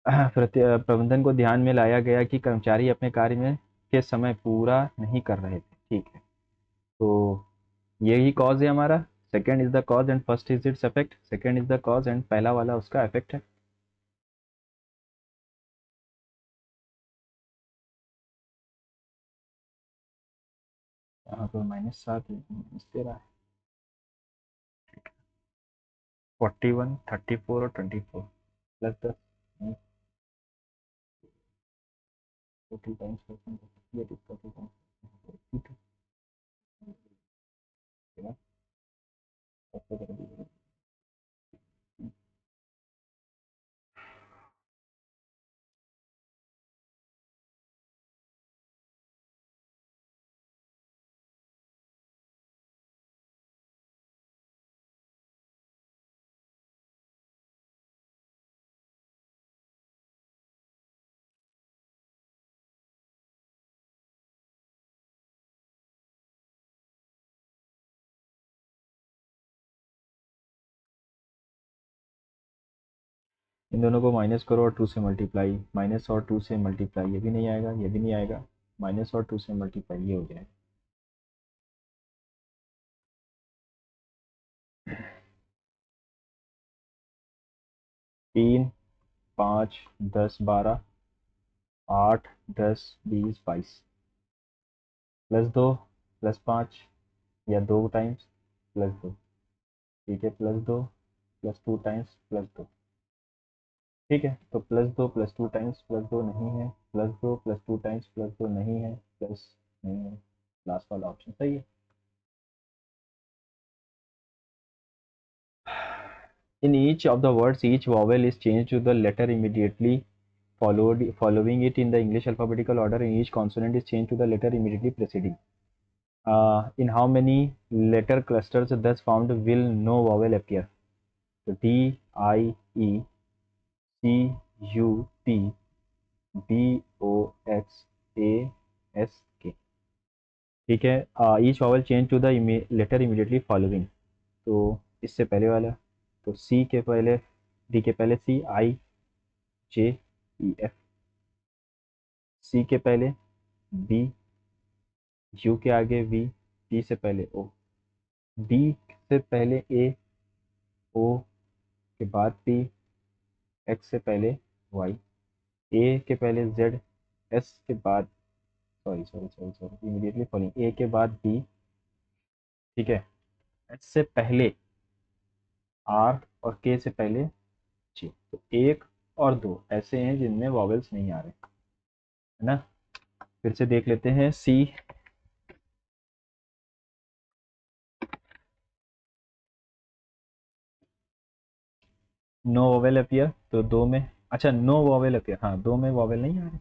प्रबंधन को ध्यान में लाया गया कि कर्मचारी अपने कार्य में के समय पूरा नहीं कर रहे थे, ठीक है। तो यही कॉज है हमारा, second is the cause and first is its effect, second is the cause and पहला वाला उसका इफेक्ट है। यहाँ पर -7 तेरह है, 41, 34 और 24 प्लस 10, 40 टाइम्स 40 टाइम्स इन दोनों को माइनस करो और 2 से मल्टीप्लाई, माइनस और 2 से मल्टीप्लाई, ये भी नहीं आएगा, ये भी नहीं आएगा, माइनस और 2 से मल्टीप्लाई ये हो जाएगा। 3, 5, 10, 12, 8, 10, 20, 22 प्लस 2 प्लस 5 या 2 टाइम्स प्लस 2, ठीक है, प्लस 2 प्लस 2 टाइम्स प्लस 2, ठीक है। तो +2 + 2 टाइम्स +2 नहीं है, +2 + 2 टाइम्स +2 नहीं है, प्लस नहीं है, लास्ट वाला ऑप्शन सही है। In each of the words, each vowel is changed to the letter immediately following it in the English alphabetical order, and each consonant is changed to the letter immediately preceding. In how many letter clusters thus found will no vowel appear? तो D, I, E, C, U, T, B, O, X, A, S, K. ठीक है। Each vowel change to the letter immediately following. तो इससे पहले वाला, तो सी के पहले, डी के पहले सी, आई, जे, ई, एफ। सी के पहले बी, यू के आगे वी, टी से पहले ओ, डी से पहले ए, ओ के बाद पी, एक्स से पहले वाई, ए के पहले जेड, एस के बाद, sorry sorry sorry sorry, immediately following, A के बाद बी। ठीक है। एस से पहले आर और के से पहले जी। तो एक और दो ऐसे हैं जिनमें वॉवेल्स नहीं आ रहे, है ना। फिर से देख लेते हैं। सी, नो वॉवेल अपीयर, तो दो में, अच्छा नो वॉवेल अपीयर, हाँ दो में वॉवेल नहीं आ रहे।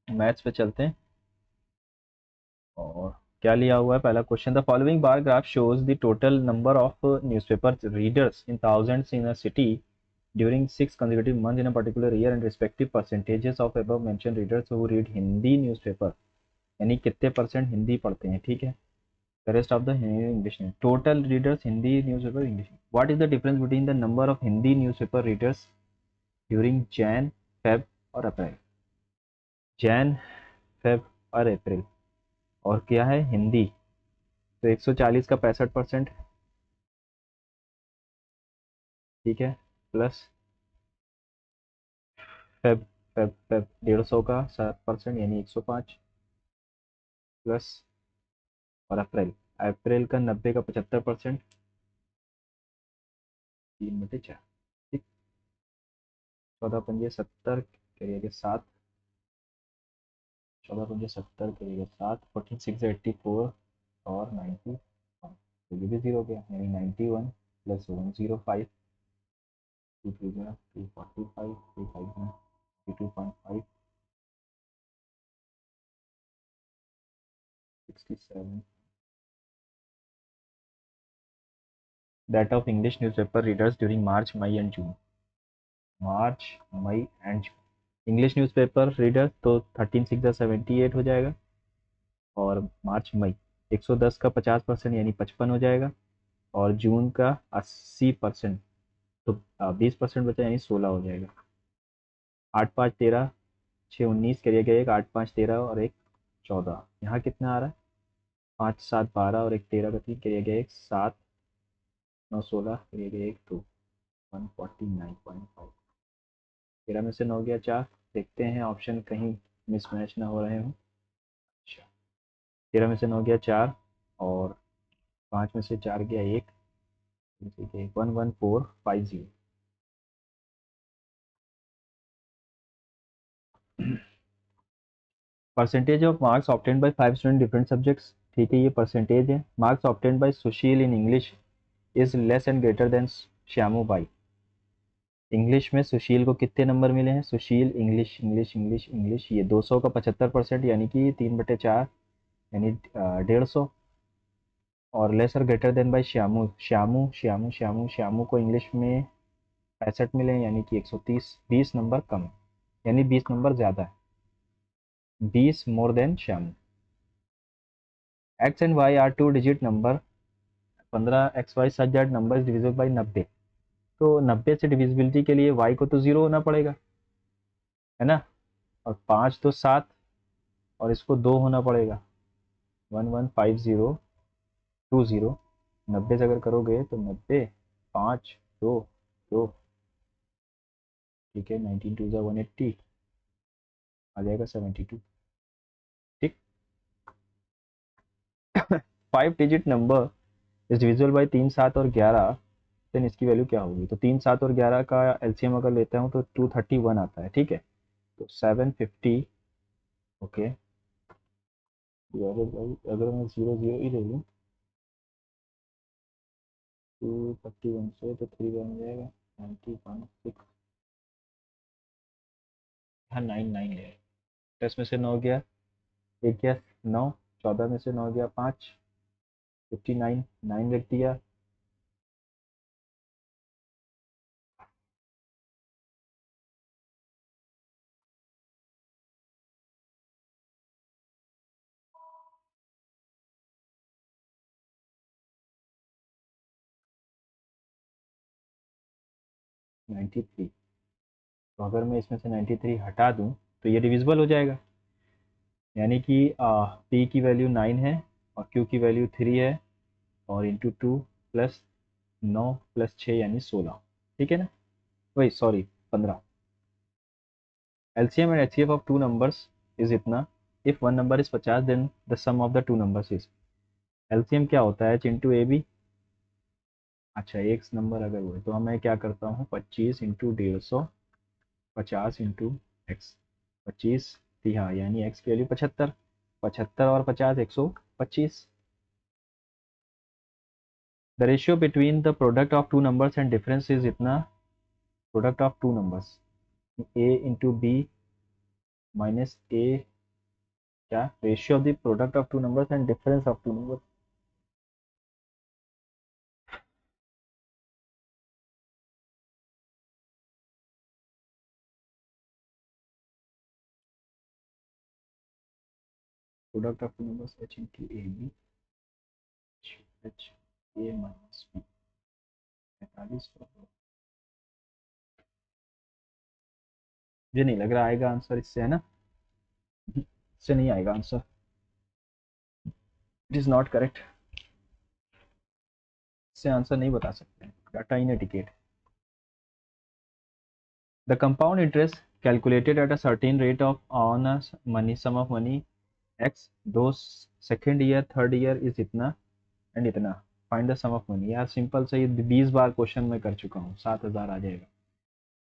मैथ्स पे चलते हैं। और क्या लिया हुआ है पहला question? The following bar graph shows the total number of newspaper readers in thousands in a city during 6 consecutive months in a particular year and respective percentages of above mentioned readers who read Hindi newspaper, यानी कितने percent Hindi पढ़ते हैं। ठीक है। The rest of the English name. Total readers Hindi newspaper English. What is the difference between the number of Hindi newspaper readers during Jan, Feb और अप्रैल? Jain, Feb और अप्रैल। और क्या है हिंदी? तो 140 का 65%। ठीक है। प्लस फेब, फेब 150 का 7% यानी 105। प्लस और अप्रैल, अप्रैल का 90 का 75%। 3/4। ठीक। 14×5 = 70, करिएगा 7। 14×5 = 70, करिएगा 7। 14×6 = 84 और 91, तो ये भी जीरो गया, यानी 91 plus 105, 245, 2.5, 67। That of English newspaper readers during March, May and June. March, May and June. English newspaper reader तो 13×6 = 78 हो जाएगा। और मार्च मई 110 का 50% यानी 55 हो जाएगा। और जून का 80%, तो 20% बचा यानी 16 हो जाएगा। 8×5 = 13, 6×19 करिएगा एक, 8×5 = 13 और एक 14। यहाँ कितना आ रहा है? 5×7 = 12 और एक 13 का 3 करिएगा एक, 7×9 = 16 करिएगा एक, 2, 149.5। 13 में से 9 गया 4। देखते हैं ऑप्शन कहीं मिसमैच ना हो रहे हो। अच्छा, 13 में से 9 गया 4, और 5 में से 4 गया 1, 11450। Percentage of marks obtained by 5 student different subjects. ठीक है, ये परसेंटेज है। Marks obtained by Sushil in English is less and greater than Shyamu by. English में सुशील को कितने नंबर मिले हैं? सुशील इंग्लिश इंग्लिश इंग्लिश इंग्लिश, ये 200 का 75% यानी कि 3/4 यानी 150। और lesser greater than by Shyamu, Shyamu Shyamu Shyamu Shyamu को इंग्लिश में 65 मिले हैं यानी कि 130, 20 नंबर कम है, यानी 20 नंबर ज़्यादा है, 20 more than Shyamu. X and Y are 2 digit number. 15 XY such that number divisible by 90। तो 90 से डिविजिबिलिटी के लिए वाई को तो 0 होना पड़ेगा, है ना। और 5 तो 7, और इसको 2 होना पड़ेगा। 115020। 90 से अगर करोगे तो 90, 5, 2, 2। ठीक है, 19×2 = 180, आ जाएगा 72। ठीक। 5 digit number is divisible by 3, 7 और 11, देन इसकी वैल्यू क्या होगी? तो 3, 7 और 11 का एलसीएम अगर लेता हूँ तो 231 आता है। ठीक है, तो 750, ओके, डिवाइडेड बाई, अगर मैं 0 0 ही ले लूँ 231 से, तो 3 बन जाएगा 90.6। हाँ 99 ले, 10 में से 9 गया एक या 9, 14 में से 9 गया 5, 59, 9 रख दिया। Ninety three. तो अगर मैं इसमें से 93 हटा दूं तो ये डिविजिबल हो जाएगा, यानी कि पी की वैल्यू 9 है और क्यू की वैल्यू 3 है, और इंटू 2 प्लस 9 प्लस 6 यानी 16। ठीक है ना, वही sorry 15। LCM and HCF of two numbers is इतना, if one number is 50 then the sum of the two numbers is. LCM क्या होता है, इंटू ए बी। अच्छा, एक नंबर अगर हुए तो मैं क्या करता हूँ, 25 इंटू 150, 50 इंटू एक्स। 25 तिहा यानी एक्स की वैल्यू 75, 75 और 50 125। The ratio between the product of two numbers and difference is इतना, product of two numbers A into B minus A, क्या ratio of the product of two numbers and difference of two numbers. Product of two numbers H into A B, H A minus B, 45। मुझे नहीं लग रहा आएगा answer इससे, है ना, इससे नहीं आएगा answer, it is not correct. इससे आंसर नहीं बता सकते, data in ticket. The compound interest calculated at a certain rate of on a money sum of money X, दो second year third year is इतना एंड इतना, find the sum of money. यार simple से ये 20 बार question में कर चुका हूँ, 7,000 आ जाएगा।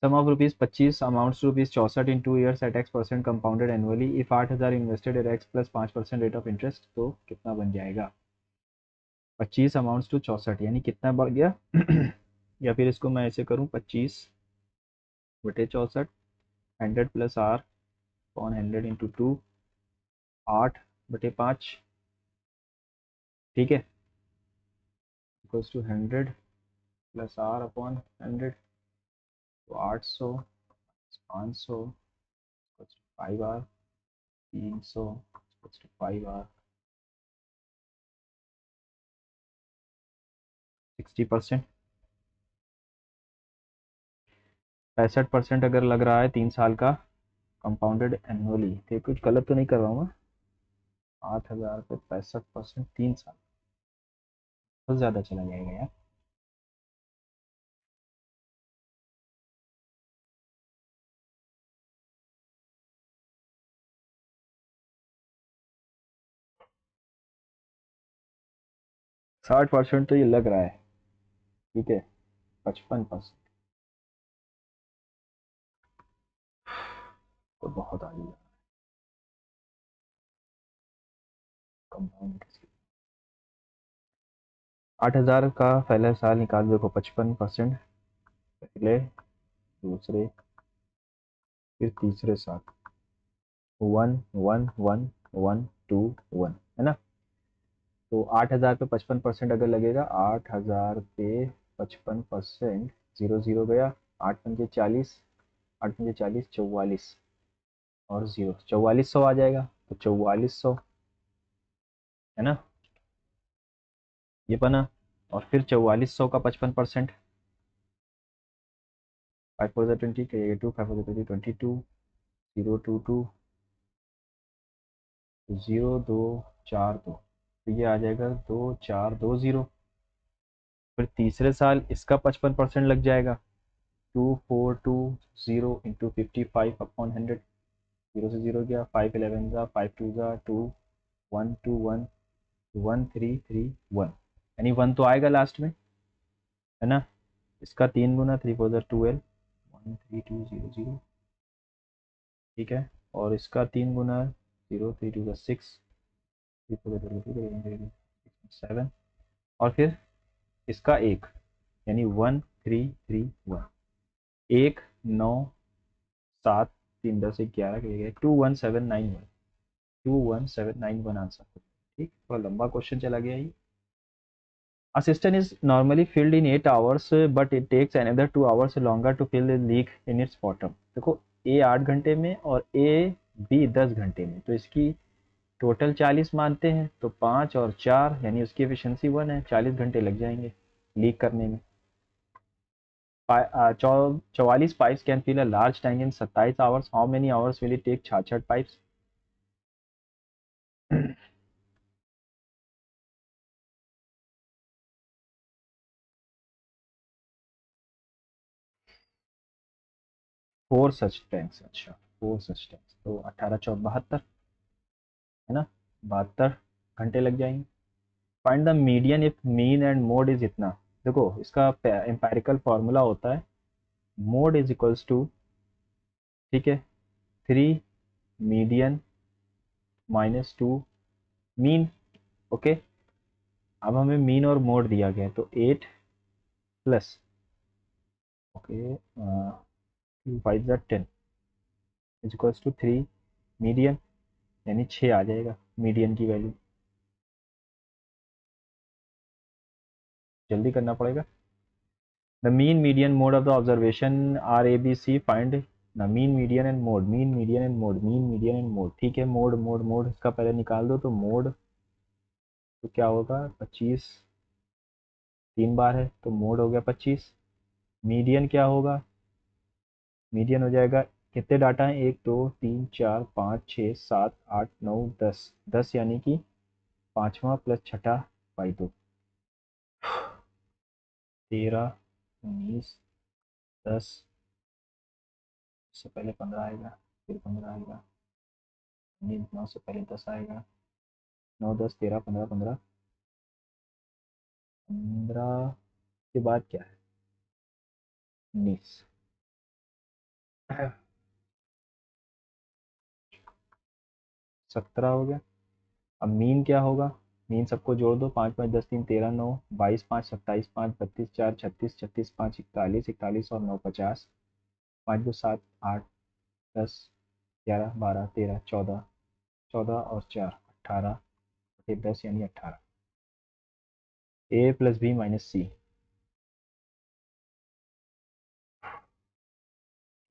Sum of rupees 25 amounts to rupees 64 in 2 years at x% compounded annually, if 8,000 invested at X plus 5% rate of interest, तो कितना बन जाएगा। 25 अमाउंट्स टू 64 यानी कितना बढ़ गया या फिर इसको मैं ऐसे करूँ, 25/64, 100 + r अपॉन 100 × 2, 8/5, ठीक है, इक्वल्स टू 100 + r अपॉन 100, तो 800, 500 5r, 300 5r, 60%। 65% अगर लग रहा है 3 साल का कंपाउंडेड एनुअली, तो कुछ गलत तो नहीं कर रहा हूँ मैं। 8,000 पे 65% 3 साल, बहुत ज़्यादा चला जाएगा यार। 60% तो ये लग रहा है, ठीक है, 55% तो बहुत आगे कंपाउंड। 8,000 का पहले साल निकाल, देखो 55% पहले, दूसरे, फिर तीसरे साल, 1 1 1 1 2 1, है ना। तो 8,000 पे 55% अगर लगेगा, 8,000 पे 55%, 0 0 गया, 8×5 = 40, 8×5 = 44, और 0 4400 आ जाएगा, तो 4400, है ना, ये बना। और फिर 4400 का 55%, 5 4 20, 2 5 4 20, 22, 0 2 2, 0 2 4 2, तो ये आ जाएगा 2420। फिर तीसरे साल इसका 55% लग जाएगा, 2420 × 55 अपॉन 100, 0 से 0 गया, 5 11 जा, 5 2 जा, 2 1 2 1 1 3 3 1, यानी 1 तो आएगा लास्ट में, है ना। इसका 3 गुना, 3 4 12, 1 3 2 0 0, ठीक है, और इसका 3 गुना, 0 3 2 6, 3 4 7, और फिर इसका 1, यानी 1 3 3 1, 1 9 7 3 10 11 2 1 7 9 1, 2171 आंसर। ठीक, थोड़ा लंबा क्वेश्चन चला गया ये। A cistern is normally filled in 8 hours, but it takes another 2 hours longer to fill the leak in its bottom। देखो, ए 8 घंटे में और ए बी 10 घंटे में, तो इसकी टोटल 40 मानते हैं, तो 5 और 4 यानी उसकी एफिशिएंसी 1 है, 40 घंटे लग जाएंगे लीक करने में। 44 pipes can fill a large tank in 27 hours, how many hours will it take 66 pipes? 4 such tanks, अच्छा 4 सच टैंक्स, तो 18 चौक 72 है ना, 72 घंटे लग जाएंगे। Find the median if mean and mode is इतना। देखो, इसका एम्पायरिकल फॉर्मूला होता है मोड इज इक्वल्स टू, ठीक है, 3 मीडियन माइनस 2 मीन। ओके, अब हमें मीन और मोड दिया गया है, तो 8 plus, okay, 5 10 is equals to 3 median, यानी 6 आ जाएगा मीडियन की वैल्यू। जल्दी करना पड़ेगा। The mean median mode of the observation are A B C, find the mean median and mode, mean median and mode, mean median and mode. ठीक है, mode mode mode इसका पहले निकाल दो, तो मोड तो क्या होगा, 25 3 बार है, तो मोड हो गया 25। मीडियन क्या होगा, मीडियन हो जाएगा, कितने डाटा है, 1 2 3 4 5 6 7 8 9 10, 10 यानी कि पांचवा प्लस छठा बाई 2, 13 19 10, इससे पहले 15 आएगा, फिर 15 आएगा, 9 से पहले 10 आएगा, 9 10 13 15 15, 15 के बाद क्या है, 19, 17 हो गया। अब मीन क्या होगा, मीन सबको जोड़ दो, 5 5 10 3 13 9 22 5 27 5 32 4 36 36 5 41 41 और 9 50, 5 2 7 8 10 11 12 13 14, 14 और 4 18, 10 यानी 18। A plus B minus C,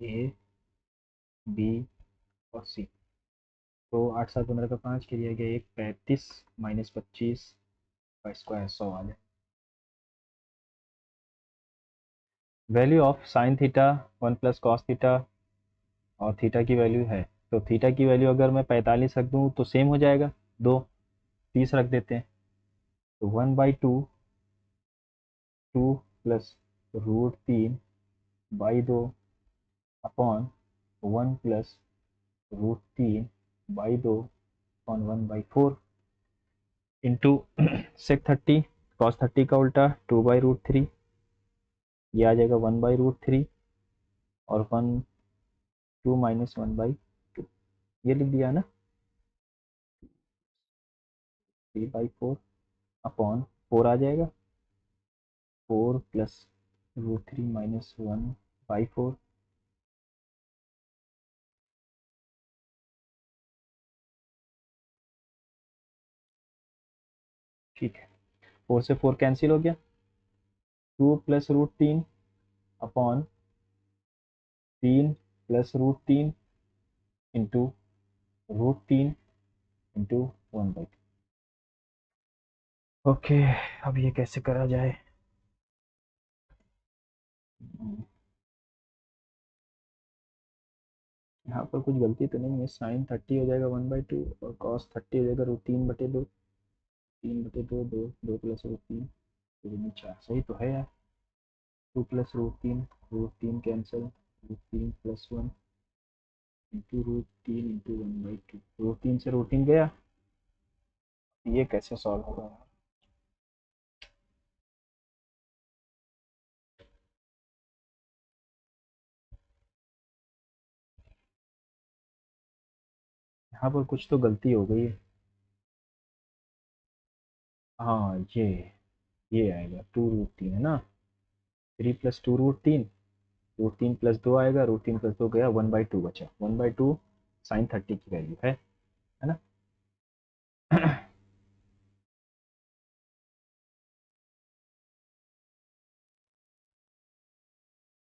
A B और सी, तो 8 7 15 का 5 के दिया गया, 1 35 माइनस 25 का स्क्वायर 100 आ जाए। Value of sine theta 1 plus cos theta, और थीटा की वैल्यू है, तो थीटा की वैल्यू अगर मैं 45 रख दूँ तो सेम हो जाएगा, 2 30 रख देते हैं, तो 1/2 2 plus √3 by 2 upon 1 plus √3 by 2 upon 1/4 into sec 30, cos 30 का उल्टा 2/√3, ये आ जाएगा 1/√3, और 2 माइनस 1/2, ये लिख दिया ना, 3/4 अपॉन 4 आ जाएगा, 4 प्लस √3 माइनस 1/4, ठीक है, 4 से 4 कैंसिल हो गया, 2 plus √3 upon 3 plus √3 into √3 into 1/2। Okay, अब ये कैसे करा जाए, यहाँ पर कुछ गलती तो नहीं है, साइन 30 हो जाएगा 1/2 और कॉस 30 हो जाएगा √3/2, 3/2 2 2 प्लस √3 4, सही तो है यार, 2 plus √3 cancel, √3 plus 1 into √3 into 1/2, √3 से √3 गया, ये कैसे सॉल्व होगा, यहाँ पर कुछ तो गलती हो गई है। हाँ, ये आएगा 2√3 है ना, 3 प्लस 2 √3, √3 प्लस 2 आएगा, √3 प्लस 2 गया, 1/2 बचा, 1/2 साइन 30 की वैल्यू है ना।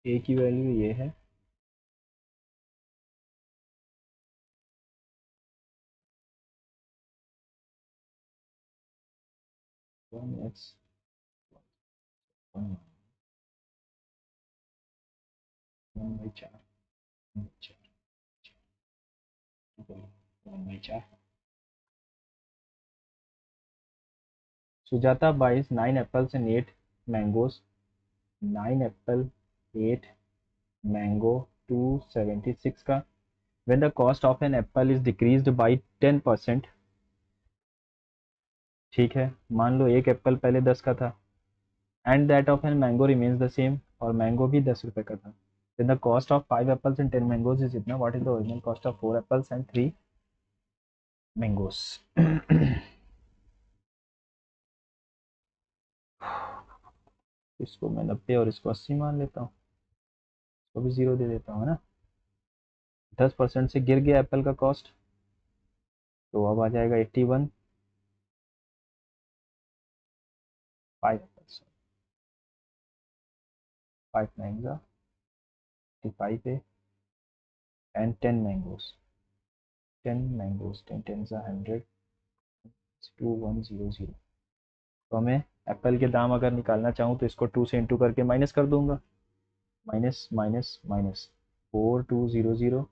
ए की वैल्यू ये है, वन एक्स वन बाई चार, वन बाई चार। Sujata buys 9 apples and 8 mangoes, 9 apple 8 mango 276 का। when the cost of an apple is decreased by 10%, ठीक है, मान लो एक एप्पल पहले 10 का था, and that of an mango remains the same, और मैंगो भी 10 रुपए का था, then the cost of 5 apples and 10 mangoes is इतना, what is the original cost of 4 apples and 3 mangoes? इसको मैं 90 और इसको 80 मान लेता हूँ, इसको भी 0 दे देता हूँ, है ना। 10% से गिर गया एप्पल का कॉस्ट, तो अब आ जाएगा 81, 5 एप्पल्स, 5 मैंगो 85 है, एंड 10 मैंगोज, 10 मैंगोज, 10 10 100, 2100। तो हमें एप्पल के दाम अगर निकालना चाहूँ तो इसको 2 से इंटू करके माइनस कर दूंगा, माइनस माइनस माइनस, 4200,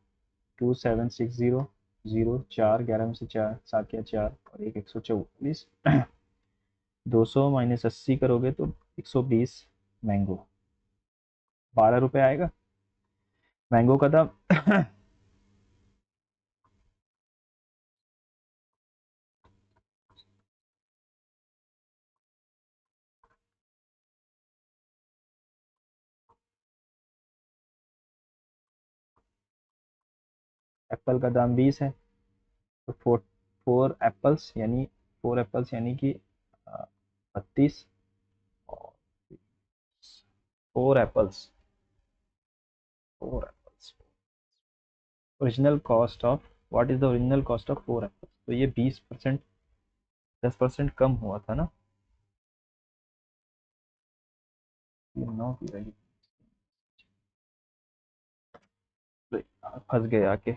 2760, 0 4, 11 में से 4, 7 या 4 और 144, 200 माइनस 80 करोगे तो 120 मैंगो, 12 रुपये आएगा मैंगो का दाम। एप्पल का दाम 20 है, तो फोर एप्पल्स यानी 4 एप्पल्स यानी कि 32, 4 apples, 4 apples, original cost of, what is the original cost of 4 apples, तो ये 20%, 10% कम हुआ था ना, ये 9 की वैल्यू, फंस गए आके।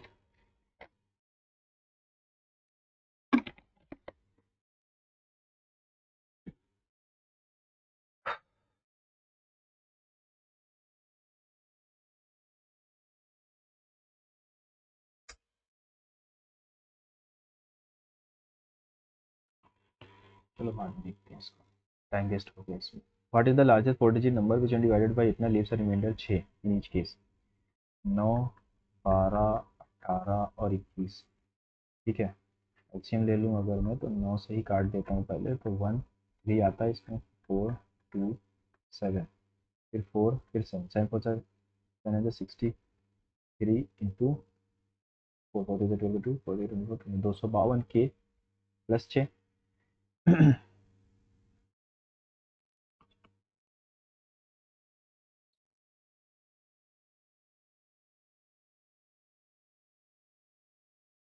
चलो बाद में देखते हैं इसको, टाइम वेस्ट हो गया इसमें। What is the largest 4 digit number which divided by इतना leaves a remainder 6 in each case, 9, 12, 18 और 21, ठीक है। एलसीएम ले लूँ अगर मैं, तो 9 से ही काट देता हूँ पहले, तो 1 3 आता है इसमें, 4 2 7, फिर 4 फिर 7, 7 4 7 63 इंटू 4 4 2 22 4 24 252 के प्लस 6।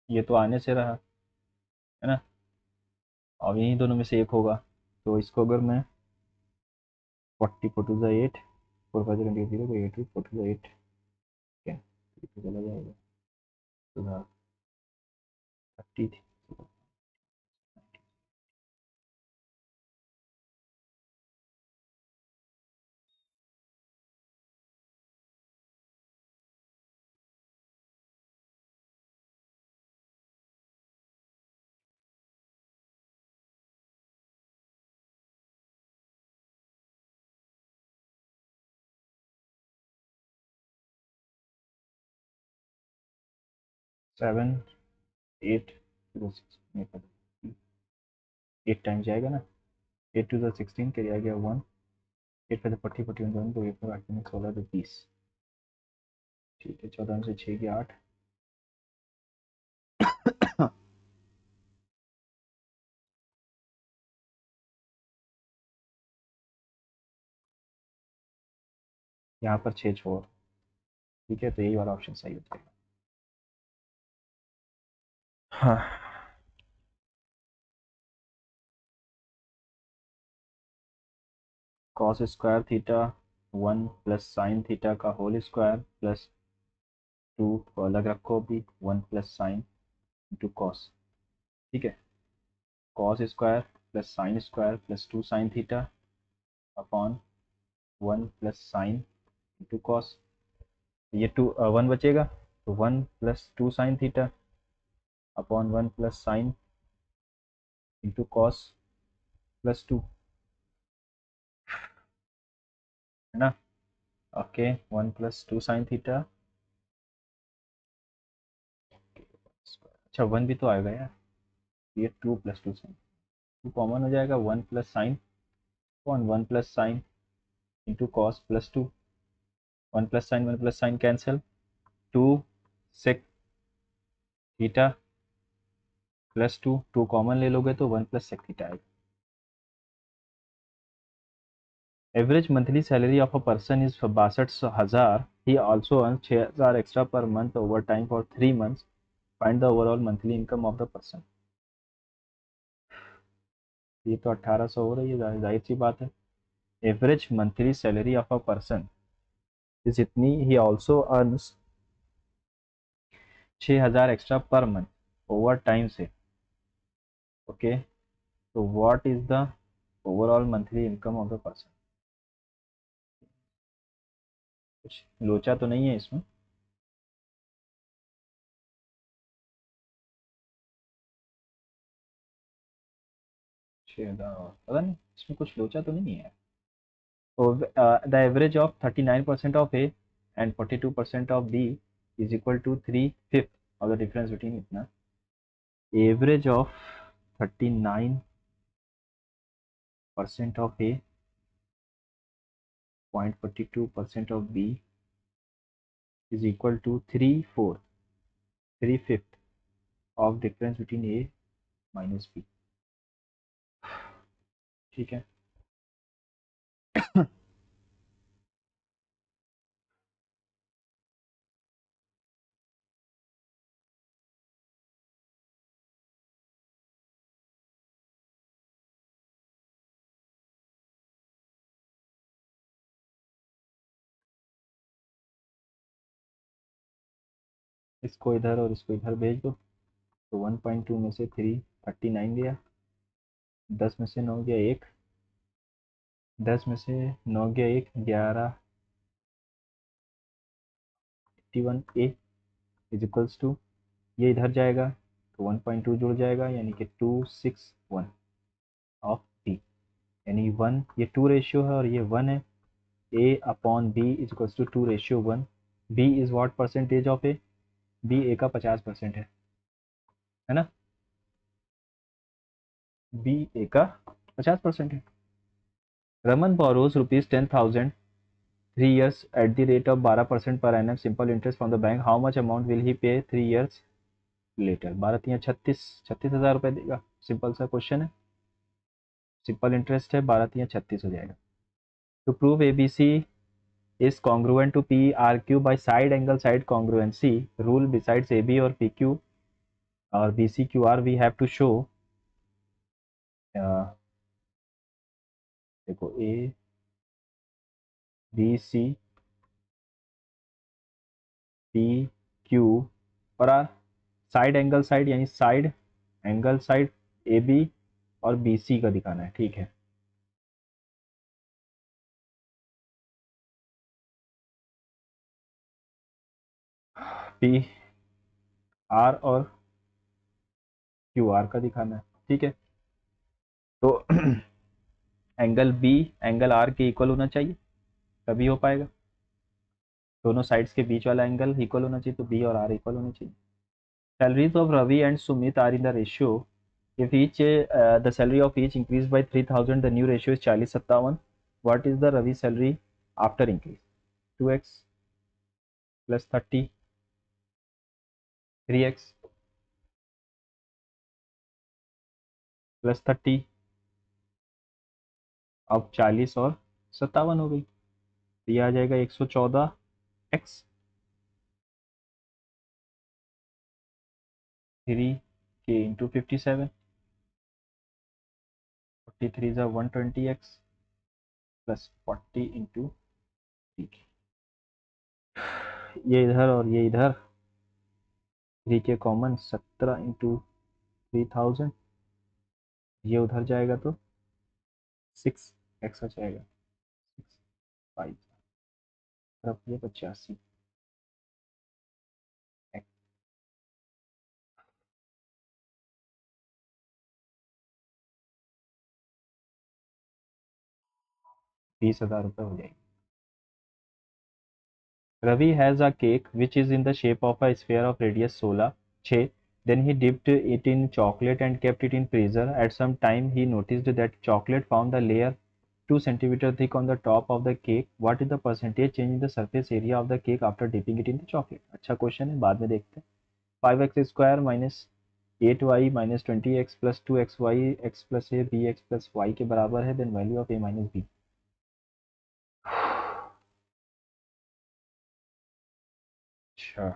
ये तो आने से रहा, है ना, अब यही दोनों में से एक होगा, तो इसको अगर मैं 40 4 2 8, 4 5 0 तो 8 4 2 8, क्या ये तो चला जाएगा, तो 30 थी, 7 8 0 6, 8 टाइम जाएगा ना, 8 2 16 के आ गया 1, 8 पे 40 41 तो 8 में 8 में 16 तो 20, ठीक है, 14 से 6 की 8। यहाँ पर 6 छोड़, ठीक है, तो यही वाला ऑप्शन सही हो जाएगा। हाँ, cos square theta 1 plus sine theta का होल स्क्वायर प्लस 2 को अलग रखो भी 1 प्लस साइन इंटू कॉस। ठीक है, cos square plus sine square plus 2 sine theta upon 1 plus sine into cos. ये 1 बचेगा तो 1 plus 2 sine theta upon 1 plus sine into cos plus 2, है ना। ओके, 1 प्लस 2 साइन थीटा, अच्छा 1 भी तो आएगा यार, ये 2 प्लस 2 साइन, 2 कॉमन हो जाएगा, 1 plus sine upon 1 plus sine into cos plus 2, 1 plus sine cancel, 2 sec theta plus 2, 2 common ले लोगे तो 1 प्लस सेक थीटा आएगा। Average monthly salary of a person is 62,000, he also earn 6,000 extra per month over time for 3 months, find the overall monthly income of the person. ये तो 1800 हो रही है, जाहिर सी बात है। Average monthly salary of a person is इतनी, he also earns 6,000 extra per month over time से। ओके, तो what is the overall monthly income of the person. कुछ लोचा तो नहीं है इसमें। 6,000, पता नहीं इसमें कुछ लोचा तो नहीं है। तो the average of 39% of A and 42% of B is equal to 3/5 of the difference between इतना। Average of 39% of A, 0.42% of B is equal to 3/5 of difference between A minus B। ठीक है। इसको इधर और इसको इधर भेज दो, तो 1.2 में से 339 गया, 10 में से 9 गया 1, 10 में से 9 गया 1, 11, 81 ए इज इक्वल्स टू, ये इधर जाएगा तो 1.2 जुड़ जाएगा यानी कि 261 ऑफ बी, यानी 1, ये 2 रेशियो है और ये 1 है। A upon B is equals to 2:1। B is what percentage of A, B ए का 50% है ना, बी ए का 50% है। Raman borrows ₹10,000 3 years at the rate of 12% per annum simple interest from the bank, how much amount will he pay 3 years later। 12×3 = 36 हजार रुपये देगा। Simple सा question है, सिंपल इंटरेस्ट है, 12×3 = 36 हो जाएगा। To prove A B C is congruent to PRQ by side angle side congruency rule, besides AB or PQ or BCQR we have to show देखो A B C P Q और R side angle side, यानी side angle side AB और BC का दिखाना है। ठीक है, P R और Q R का दिखाना है। ठीक है, तो एंगल B एंगल R के इक्वल होना चाहिए, तभी हो पाएगा। दोनों साइड्स के बीच वाला एंगल इक्वल होना चाहिए, तो B और R इक्वल होने चाहिए। Salaries of Ravi and Sumit are in the ratio, if each the salary of each increased by 3,000, the new ratio is 40:57। what is the Ravi salary after increase, 2x plus 30, 3x plus 30, अब 40 और 57 हो गई, तो ये आ जाएगा 114x, 3k into 57, 43 120x plus 40 × 3, ये इधर और ये इधर, 3 के कॉमन, 17 × 3000, ये उधर जाएगा तो 6x आ जाएगा, 6 5 अब ये 85 20,000 रुपये हो जाएगी। Ravi has a cake which is in the shape of a sphere of radius 16, 6. Then he dipped it in chocolate and kept it in freezer. At some time he noticed that chocolate found a layer 2 centimeter thick on the top of the cake. What is the percentage change in the surface area of the cake after dipping it in the chocolate? अच्छा question है, बाद में देखते हैं। 5x² minus 8y minus 20x plus 2xy x plus A B X plus Y के बराबर है, then value of A minus B. अच्छा,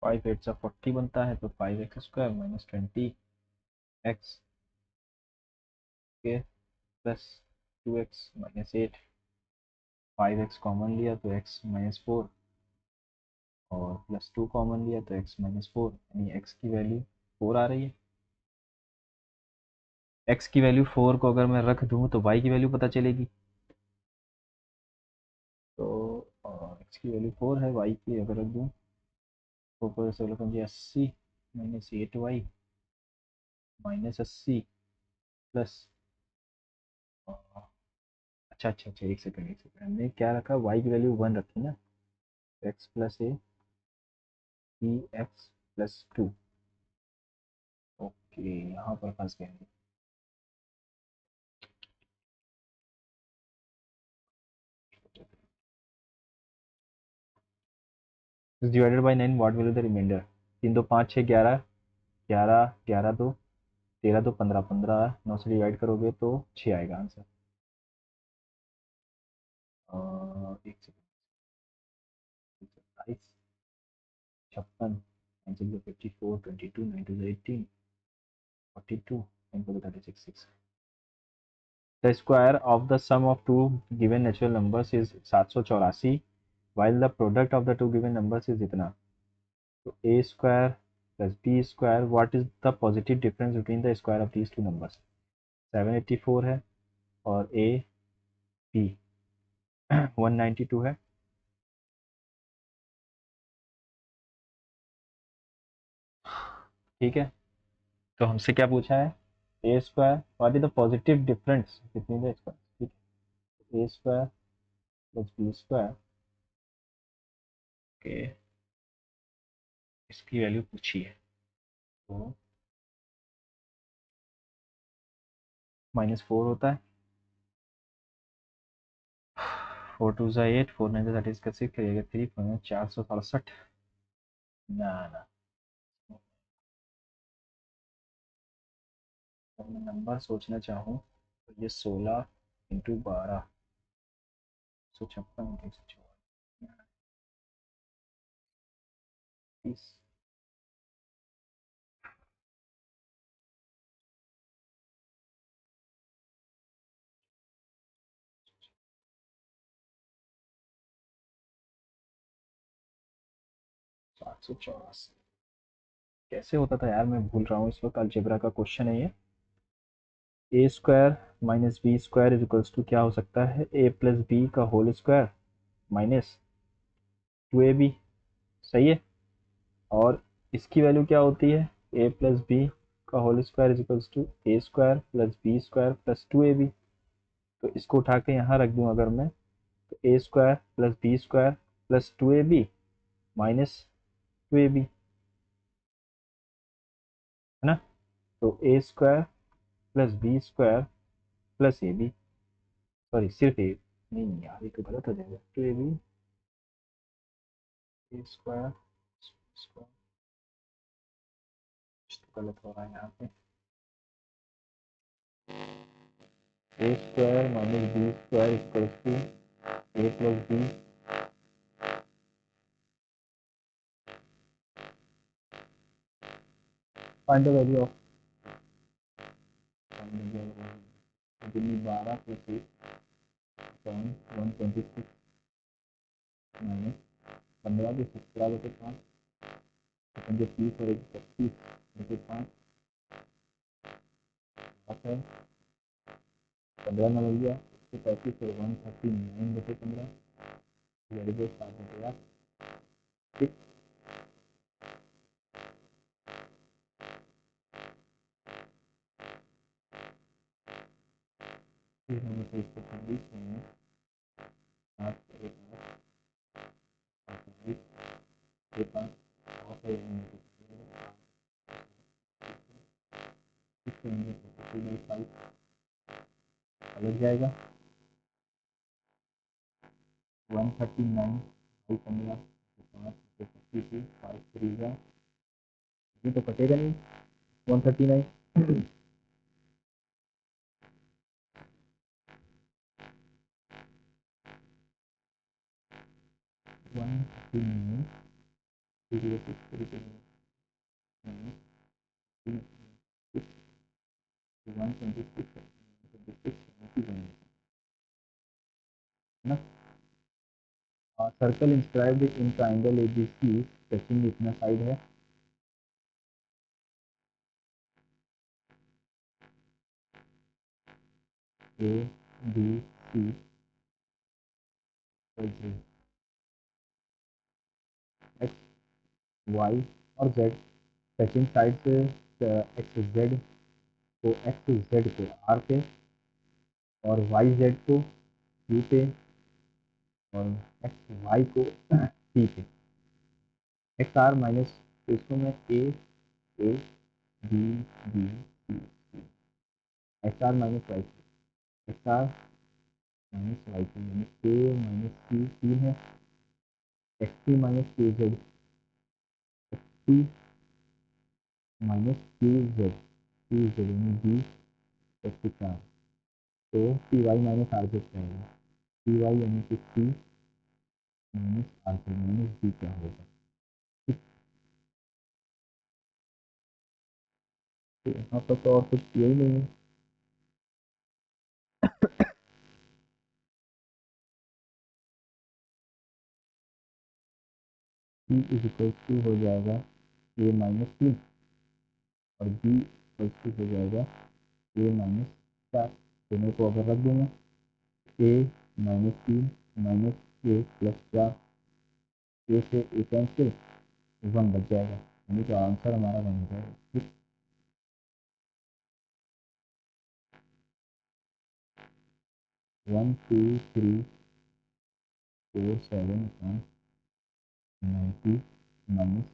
5 8 सा 40 बनता है, तो 5x² माइनस 20x के plus 2x minus 8, 5x common लिया तो x माइनस 4 और प्लस 2 कॉमन लिया तो x माइनस 4, यानी x की वैल्यू 4 आ रही है। x की वैल्यू 4 को अगर मैं रख दूँ तो y की वैल्यू पता चलेगी, तो x की वैल्यू 4 है, y की अगर रख दूँ तो 4 माइनस 8y माइनस 80 प्लस, अच्छा, एक सेकंड हमने क्या रखा, y की वैल्यू 1 रखी ना, x plus A B X plus 2। Okay, यहाँ पर फंस गए। Divided by 9, what will the remainder? 3 2 5 6 11, 11 11 2 13 2 15 15, 9 से डिवाइड करोगे तो 6 आएगा आंसर। एक second, 27 56 54 22 9 2 18 42 9 4 36 6। The square of the sum of two given natural numbers is 784, while the product of the two given numbers is इतना, तो a square plus b square, what is the positive difference between the square of these two numbers? 784 है और a b 192 है। ठीक है, तो हमसे क्या पूछा है, A square what is the positive difference between the square. ठीक है, A square plus B square के इसकी वैल्यू पूछी है, तो -4 होता है, 4 2 ज़ा 8 4 9 ज़ा 36 3 467 ना ना, अगर मैं नंबर सोचना चाहूँ तो ये 16 इंटू 12 156 30 784 कैसे होता था यार, मैं भूल रहा हूँ इस वक्त, अलजेब्रा का क्वेश्चन है ये। A square minus B square is equals to क्या हो सकता है, ए प्लस बी का होल स्क्वायर माइनस 2ab, सही है। और इसकी वैल्यू क्या होती है, ए प्लस बी का whole square is equals to A square plus B square plus 2ab। तो इसको उठा के यहाँ रख दूँ अगर मैं, तो A square plus B square plus 2ab minus 2ab, है ना। तो A square plus B square plus A B, sorry सिर्फ ए, नहीं यार ये तो गलत हो जाएगा, two A B A square square, गलत हो रहा है यहाँ पे, A square minus B square equals to A plus B, find the value of, Delhi 12 plus 126 minus 15 के 17/5, पंजे 30 और 31/5 है, 15 न लग गया 135 और 139/15 वेरिएबल 7/8, ठीक। फिर हम इसे 126 में 8 1 8 ये 5 ऑफ है, लग जाएगा 139 बाई 15 52 5 3 का, ये तो कटेगा नहीं 139, 139 ना। Circle inscribed in triangle ABC touching इतना साइड है, A B C X Y और जेड, टचिंग साइड से एक्स जेड को आर पे और वाई जेड को यू पे और एक्स वाई को सी पे, एक्स आर माइनस, तो इसको मैं A B B C, X R minus Y, X R minus Y को यानी ए माइनस सी 3 है, X P minus Q Z, P minus Q Z यानी बी एक्स 4, तो P Y minus R Z रहेगा, P Y यानी कि C minus R Z minus B क्या होगा, तो यहाँ पर तो और कुछ यही नहीं है, C इज इक्वल टू हो जाएगा ए माइनस 3 और बी इक्वल टू हो जाएगा ए माइनस 4, दोनों को अगर रख देंगे ए माइनस 3 माइनस ए प्लस 4, ए से ए कैंसिल 1 बच जाएगा, यानी कि आंसर हमारा 1 हो जाएगा, ठीक। 1 2 3 4 7 90 माइनस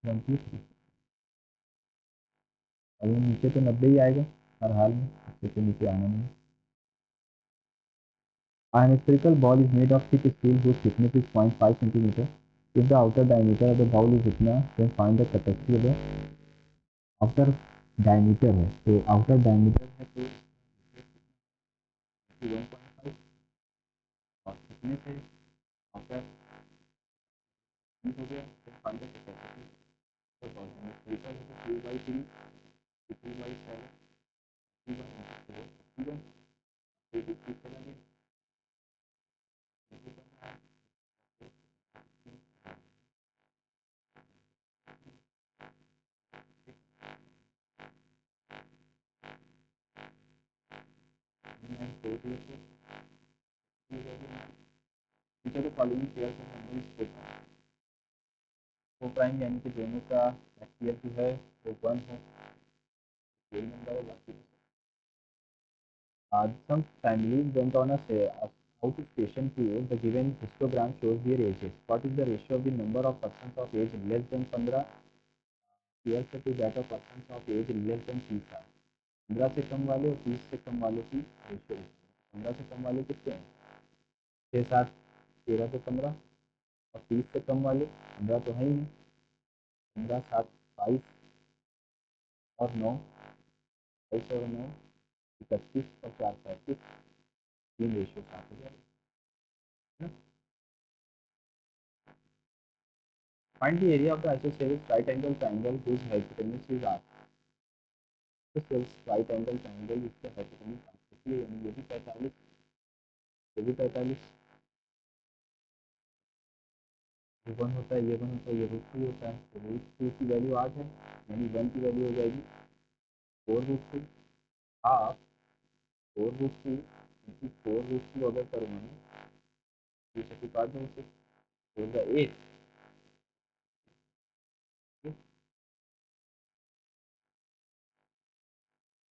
23, अभी नीचे तो 90 ही आएगा हर हाल में, इससे तो नीचे आना नहीं। An spherical ball is made of thick steel whose thickness is 0.5 centimeter. If the outer diameter of the ball is इतना, then find the capacity of the outer diameter है, तो outer diameter है तो 1.5 और thickness है outer हो गया, then find the capacity of the ball, spherical है तो 2/3 2/7 3/4 Which are the following pairs of numbers? को प्राइम यानी कि दोनों का एफसीएफ जो है वो 1 है, यही नंबर है बाकी। some families went on a out station tour. The given histogram shows their ages. What is the ratio of the number of persons of age less than 15 years to that of persons of age less than 30 साल? 15 से कम वाले और 30 से कम वालों की ratio. 15 से कम वाले कितने हैं? 6 7 13 से 15, और 30 से कम वाले 15 तो है ही नहीं, 15 7 22 और 9, 22 और 9 31 और 4 35, तीन रेशियो 7 हो जाएगा। Find the area of the isosceles right angle triangle whose hypotenuse is r. Isosceles right angle triangle इसका hypotenuse r, इसलिए यानी ये भी 45, ये भी 45, ये 1 होता है, ये 1 होता है, ये √2 होता है, तो √2 की वैल्यू 8 है, यानी 1 की वैल्यू हो जाएगी 4√2, हाफ 4√2 इंटू 4√2 अगर करूँगा ना, ये सभी काट दो उसे, हो जाएगा 8।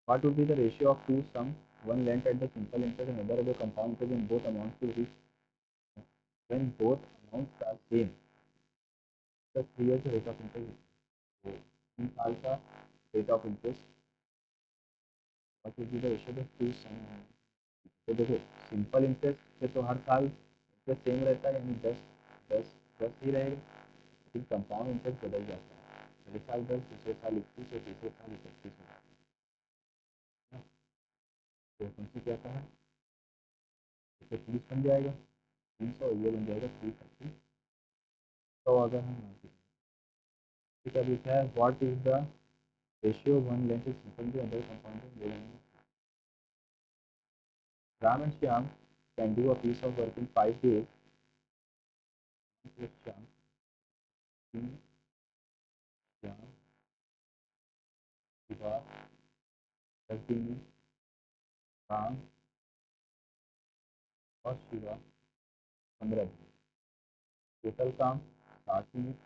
What would be the ratio of two sum, one lent at the simple interest and other at the compound interest in both amounts to reach when both amounts are same? The 3 years rate of interest, तो 3 साल का rate of interest, what would be the ratio of two sum? तो देखो simple interest से तो हर साल interest same रहता है, यानी 10 10 10 ही रहेगा, लेकिन कंपाउंड इंटरेस्ट बदल जाता है, पहले साल 10, दूसरे साल 21 और तीसरे साल 31 हो जाता है। तो तुमसे क्या कहा, इससे 30 बन जाएगा, 300, ये बन जाएगा 330। तो अगर हम ठीक है, अभी क्या है, what is the ratio one length is simple to other compound ले लेंगे। Ram and Shyam can do a piece of work in 5 days। Shyam Shyam Shiva 10 दिन में, राम और शिवा 15 दिन, टोटल काम 60 minute,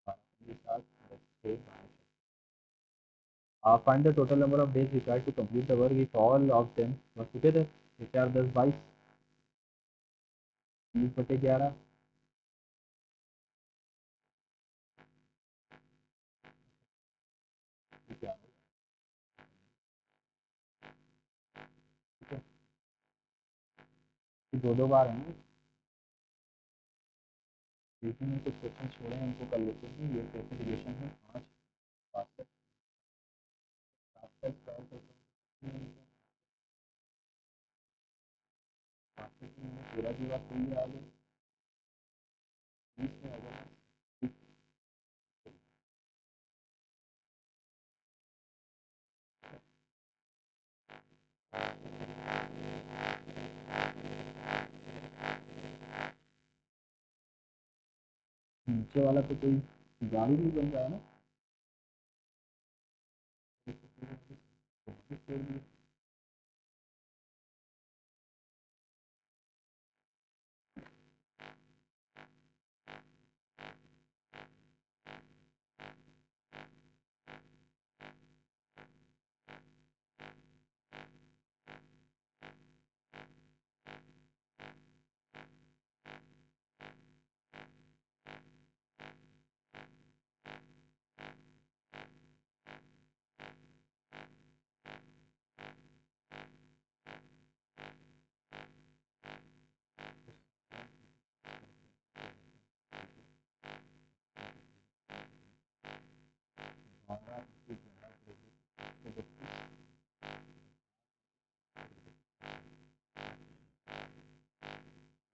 7 10 12। Find the total number of days required to complete the work if all of them were together. ये 4 10 22, 30/11, ठीक है, दो दो बार है ना, लेकिन कुछ क्वेश्चन छोड़े हैं, उनको कर लेते हैं। ये कैटेगरीशन है 5 62 62 13 की बात सही है, आगे 20 में होगा नीचे वाला, तो कोई गाड़ी नहीं बन रहा है ना,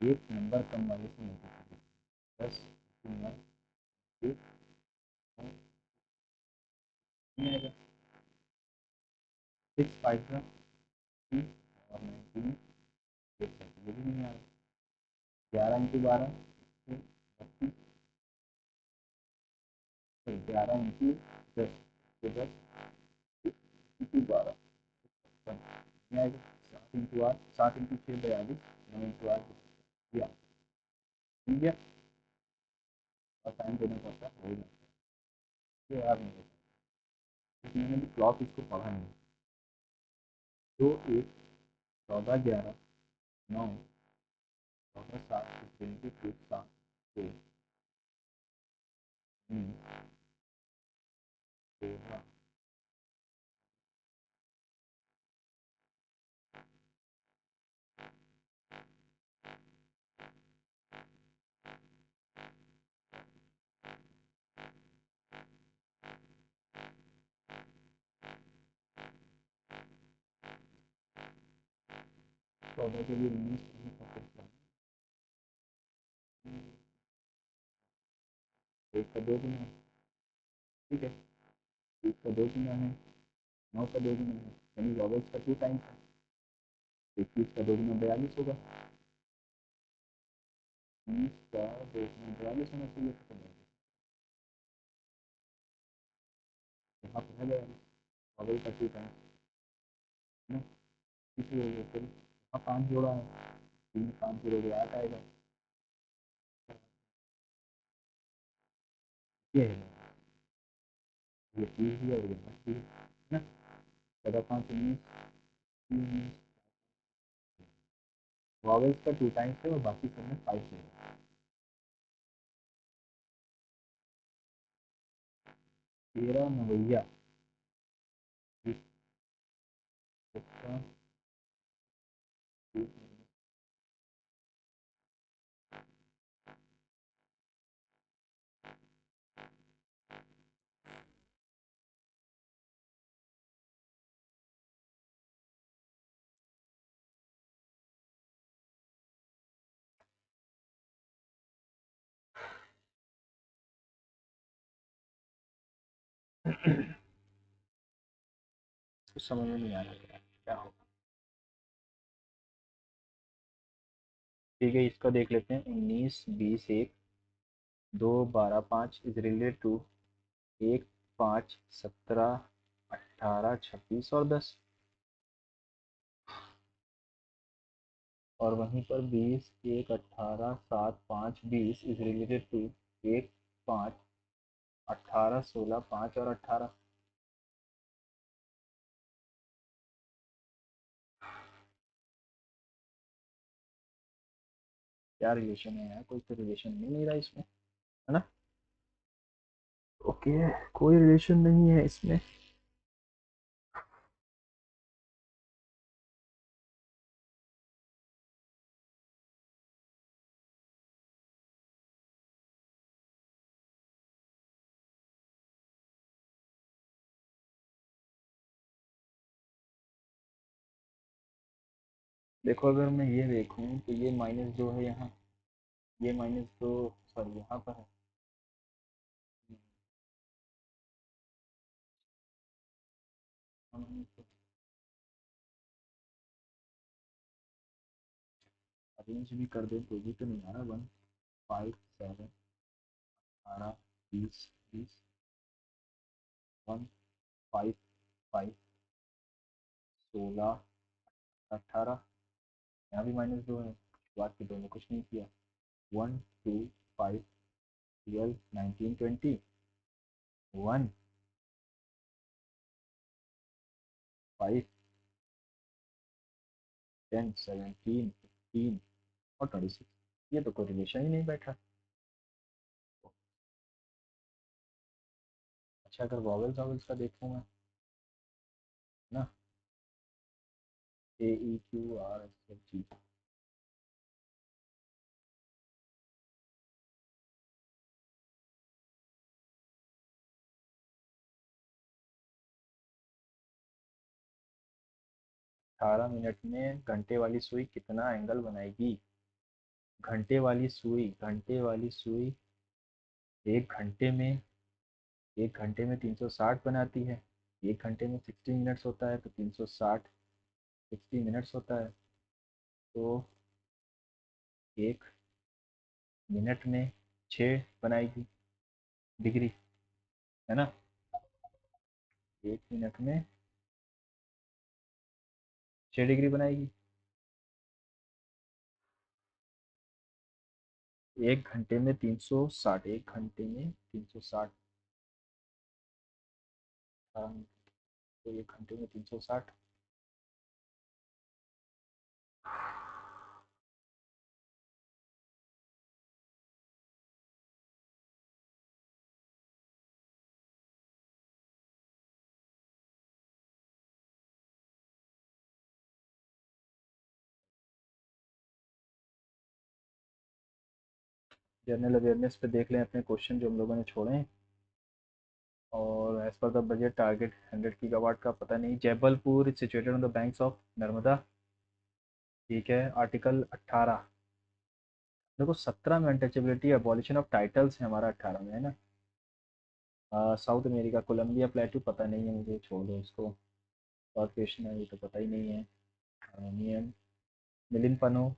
एक नंबर कम वाले से नहीं, 10 1 आएगा, 6 5 और 19, ये भी नहीं आ रहा, 11 इंटू 12 32, 11 इंटू 10 तो 10 इंटू 12 नहीं आएगा, 7 इंटू 8, 7 इंटू 6 42, 9 इंटू 8 या ठीक है। और टाइम देना पड़ता है, वही ये याद नहीं रहता। क्योंकि मैंने भी क्लॉक इसको पढ़ा नहीं। दो एक 14 11 9 14 7 7 2 13 14 के लिए 19 एक का 2 गुना है, ठीक है। 20 का 2 गुना है, 9 का 2 गुना है, यानी वॉवेल्स का 2 टाइम्स है। 21 का 2 गुना 42 होगा। 20 का 2 गुना 42 होना चाहिए, खत्म हो गया। यहाँ पर है वॉवेल का 2 टाइम्स है ना, इसी वजह से यहाँ 5 जोड़ा है, 3 5 जोड़ोगे 8 आएगा। ये है, ये 30 दिया, ये 8 दिया, है ना। 14 5 19, वॉवेल्स का 2 टाइम्स है और बाकी सब में 5 है। 13 नवैया, इसका 30 कुछ समझ में नहीं आ रहा क्या होगा। ठीक है, इसका देख लेते हैं। 19 20 1 2 12 5 इज रिलेटेड टू 1 5 17 18 26 और 10। और वहीं पर 20 1 18 7 5 20 इज रिलेटेड टू 1 5 18 16 5 और 18। क्या रिलेशन है यार, कोई तो रिलेशन मिल नहीं रहा इसमें, है ना। ओके, कोई रिलेशन नहीं है इसमें। देखो, अगर मैं ये देखूं तो ये -2 है यहाँ, ये -2 सॉरी यहाँ पर है। अरेंज भी कर दे तो भी तो नहीं आ रहा। 1 5 7 18 20 20 1 5 5 16 18। यहाँ भी -2 है, शुरुआत के दो में कुछ नहीं किया। 1 2 5 12 19 20 1 5 10 17 15 और 26। ये तो कोई रिलेशन ही नहीं बैठा। अच्छा, अगर वॉवल्स वॉवल्स का देखूंगा ना, AEQRSFG, 18 मिनट में घंटे वाली सुई कितना एंगल बनाएगी। घंटे वाली सुई एक घंटे में 360 बनाती है। एक घंटे में 60 मिनट्स होता है, तो 360 60 मिनट्स होता है। तो एक मिनट में 6 बनाएगी डिग्री, है ना। एक मिनट में 6 डिग्री बनाएगी। एक घंटे में 360, एक घंटे में 360, तो एक घंटे में 360। जनरल अवेयरनेस पे देख लें अपने क्वेश्चन जो हम लोगों ने छोड़े हैं। और as per the budget target 100 gigawatt का पता नहीं। Jabalpur is situated on the banks of Narmada. ठीक है, आर्टिकल 18। देखो 17 में अनटचेबिलिटी अबॉलिशन ऑफ टाइटल्स है हमारा, 18 में है ना। साउथ अमेरिका कोलंबिया प्लेटू पता नहीं है मुझे, छोड़ दो इसको। साउथ क्वेश्चन है ये तो पता ही नहीं है। नियम मिलिंद पनो,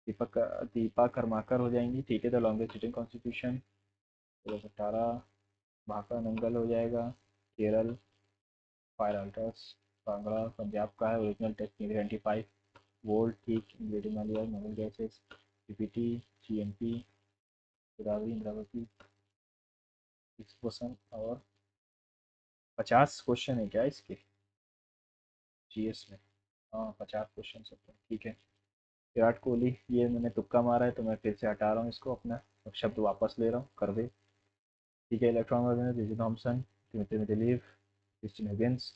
दीपक दीपा कर्माकर हो जाएंगी। ठीक है, द लॉन्गेस्ट सिटिंग कॉन्स्टिट्यूशन 2018। भाका नंगल हो जाएगा। Kerala fire altars. कांगड़ा पंजाब का है। ओरिजिनल टेस्ट 25 वोल्ट ठीक। इंग्रेडिएंट मालिया noble gases. PPT GNP Godavari Indravati 6%। और 50 क्वेश्चन है क्या इसके जीएस में? हाँ 50 क्वेश्चन सकते हैं, ठीक है। विराट कोहली, ये मैंने तुक्का मारा है तो मैं फिर से हटा रहा हूँ इसको, अपना अब शब्द वापस ले रहा हूँ, कर दे। ठीक है, electron version J J Thomson, Timothy Mendeleev, Christine Higgins,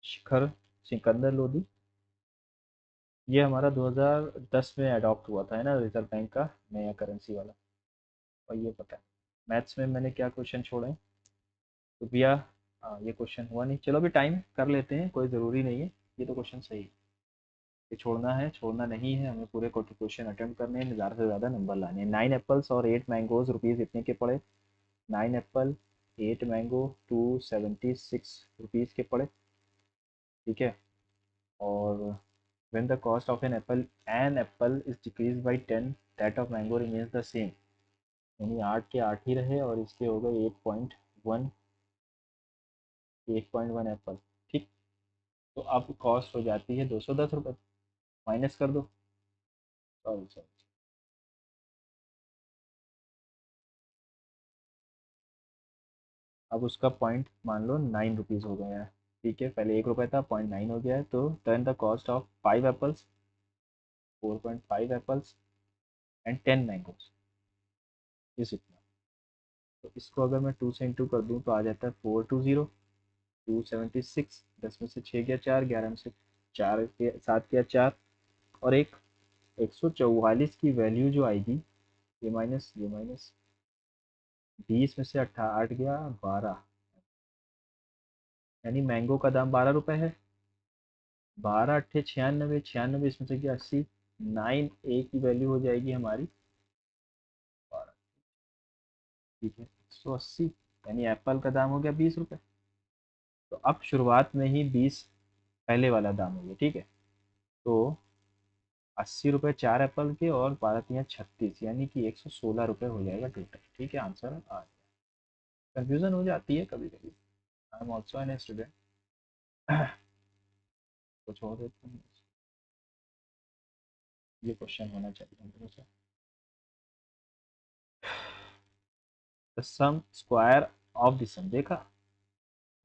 Shikhar Sikandar Lodhi. ये हमारा 2010 में अडॉप्ट हुआ था है ना, रिजर्व बैंक का नया करेंसी वाला। और ये पता है। मैथ्स में मैंने क्या क्वेश्चन छोड़े हैं? तो भैया ये क्वेश्चन हुआ नहीं, चलो अभी टाइम कर लेते हैं, कोई ज़रूरी नहीं है। ये तो क्वेश्चन सही है। ये छोड़ना है छोड़ना नहीं है, हमें पूरे क्वेश्चन अटेम्प्ट करने हैं, ज़्यादा से ज़्यादा नंबर लाने हैं। 9 एप्पल्स और 8 मैंगोज रुपीज़ इतने के पड़े। 9 एप्पल 8 मैंगो 276 रुपीज़ के पड़े। ठीक है। और when the cost of an apple is decreased by 10, that of mango remains the same। यानी 8 के 8 ही रहे और इसके हो गए 8.1, 8.1 एप्पल। ठीक। तो अब कॉस्ट हो जाती है 210 रुपये, माइनस कर दो। सॉरी सॉरी, अब उसका पॉइंट मान लो 9 रुपीज़ हो गया है। ठीक है, पहले 1 रुपये था, 0.9 हो गया है, तो turn the cost of 5 apples, 4.5 apples and 10 mangoes इस इतना। तो इसको अगर मैं 2 से इंटू कर दूँ तो आ जाता है 420, 276। 10 में से 6 गया 4, 11 में से 4 के 7 गया 4, और एक 144 की वैल्यू जो आएगी, ये माइनस 20 में से 8 गया 12, यानी मैंगो का दाम 12 रुपये है। 12 अट्ठे 96, 96 इसमें से गया 80, 9 ए की वैल्यू हो जाएगी हमारी 12। ठीक है, 180, यानी एप्पल का दाम हो गया 20 रुपये। तो अब शुरुआत में ही 20 पहले वाला दाम हो गया। ठीक है, तो 80 रुपये 4 एप्पल के और 12×3 = 36, यानी कि 116 रुपये हो जाएगा टोटल। ठीक है, आंसर आ गया। कंफ्यूजन हो जाती है कभी कभी। I am also an student. तो छोड़ देते हैं, ये क्वेश्चन होना चाहिए। The sum square of the sum देखा,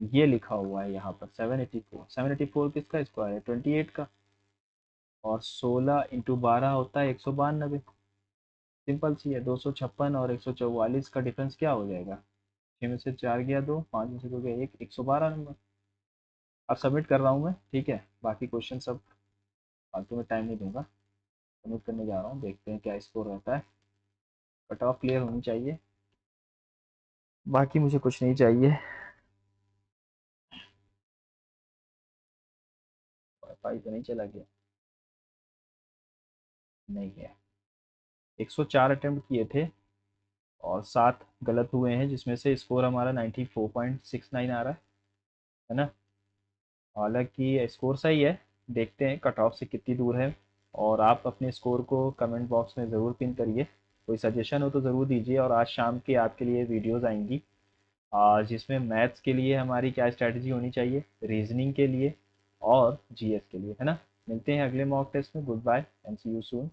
ये लिखा हुआ है यहाँ पर 784। 784 किसका स्क्वायर है? 28 का। और 16 × 12 होता है 192। सिंपल सी है। 256 और 144 का डिफरेंस क्या हो जाएगा? 6 में से 4 गया 2, 5 में से 2 गया 1, 112 नंबर। अब सबमिट कर रहा हूँ मैं, ठीक है। बाकी क्वेश्चन सब फालतू में टाइम नहीं दूंगा, सबमिट करने जा रहा हूँ, देखते हैं क्या स्कोर रहता है। कट ऑफ क्लियर होनी चाहिए, बाकी मुझे कुछ नहीं चाहिए। वाईफाई तो नहीं चला गया? नहीं है। 104 अटेम्प्ट किए थे और 7 गलत हुए हैं, जिसमें से स्कोर हमारा 94.69 आ रहा है ना। हालांकि स्कोर सही है, देखते हैं कट ऑफ से कितनी दूर है। और आप अपने स्कोर को कमेंट बॉक्स में ज़रूर पिन करिए, कोई सजेशन हो तो ज़रूर दीजिए। और आज शाम के आपके लिए वीडियोस आएंगी, जिसमें मैथ्स के लिए हमारी क्या स्ट्रैटेजी होनी चाहिए, रीजनिंग के लिए और जीएस के लिए, है ना। मिलते हैं अगले मॉक टेस्ट में। Goodbye and see you soon.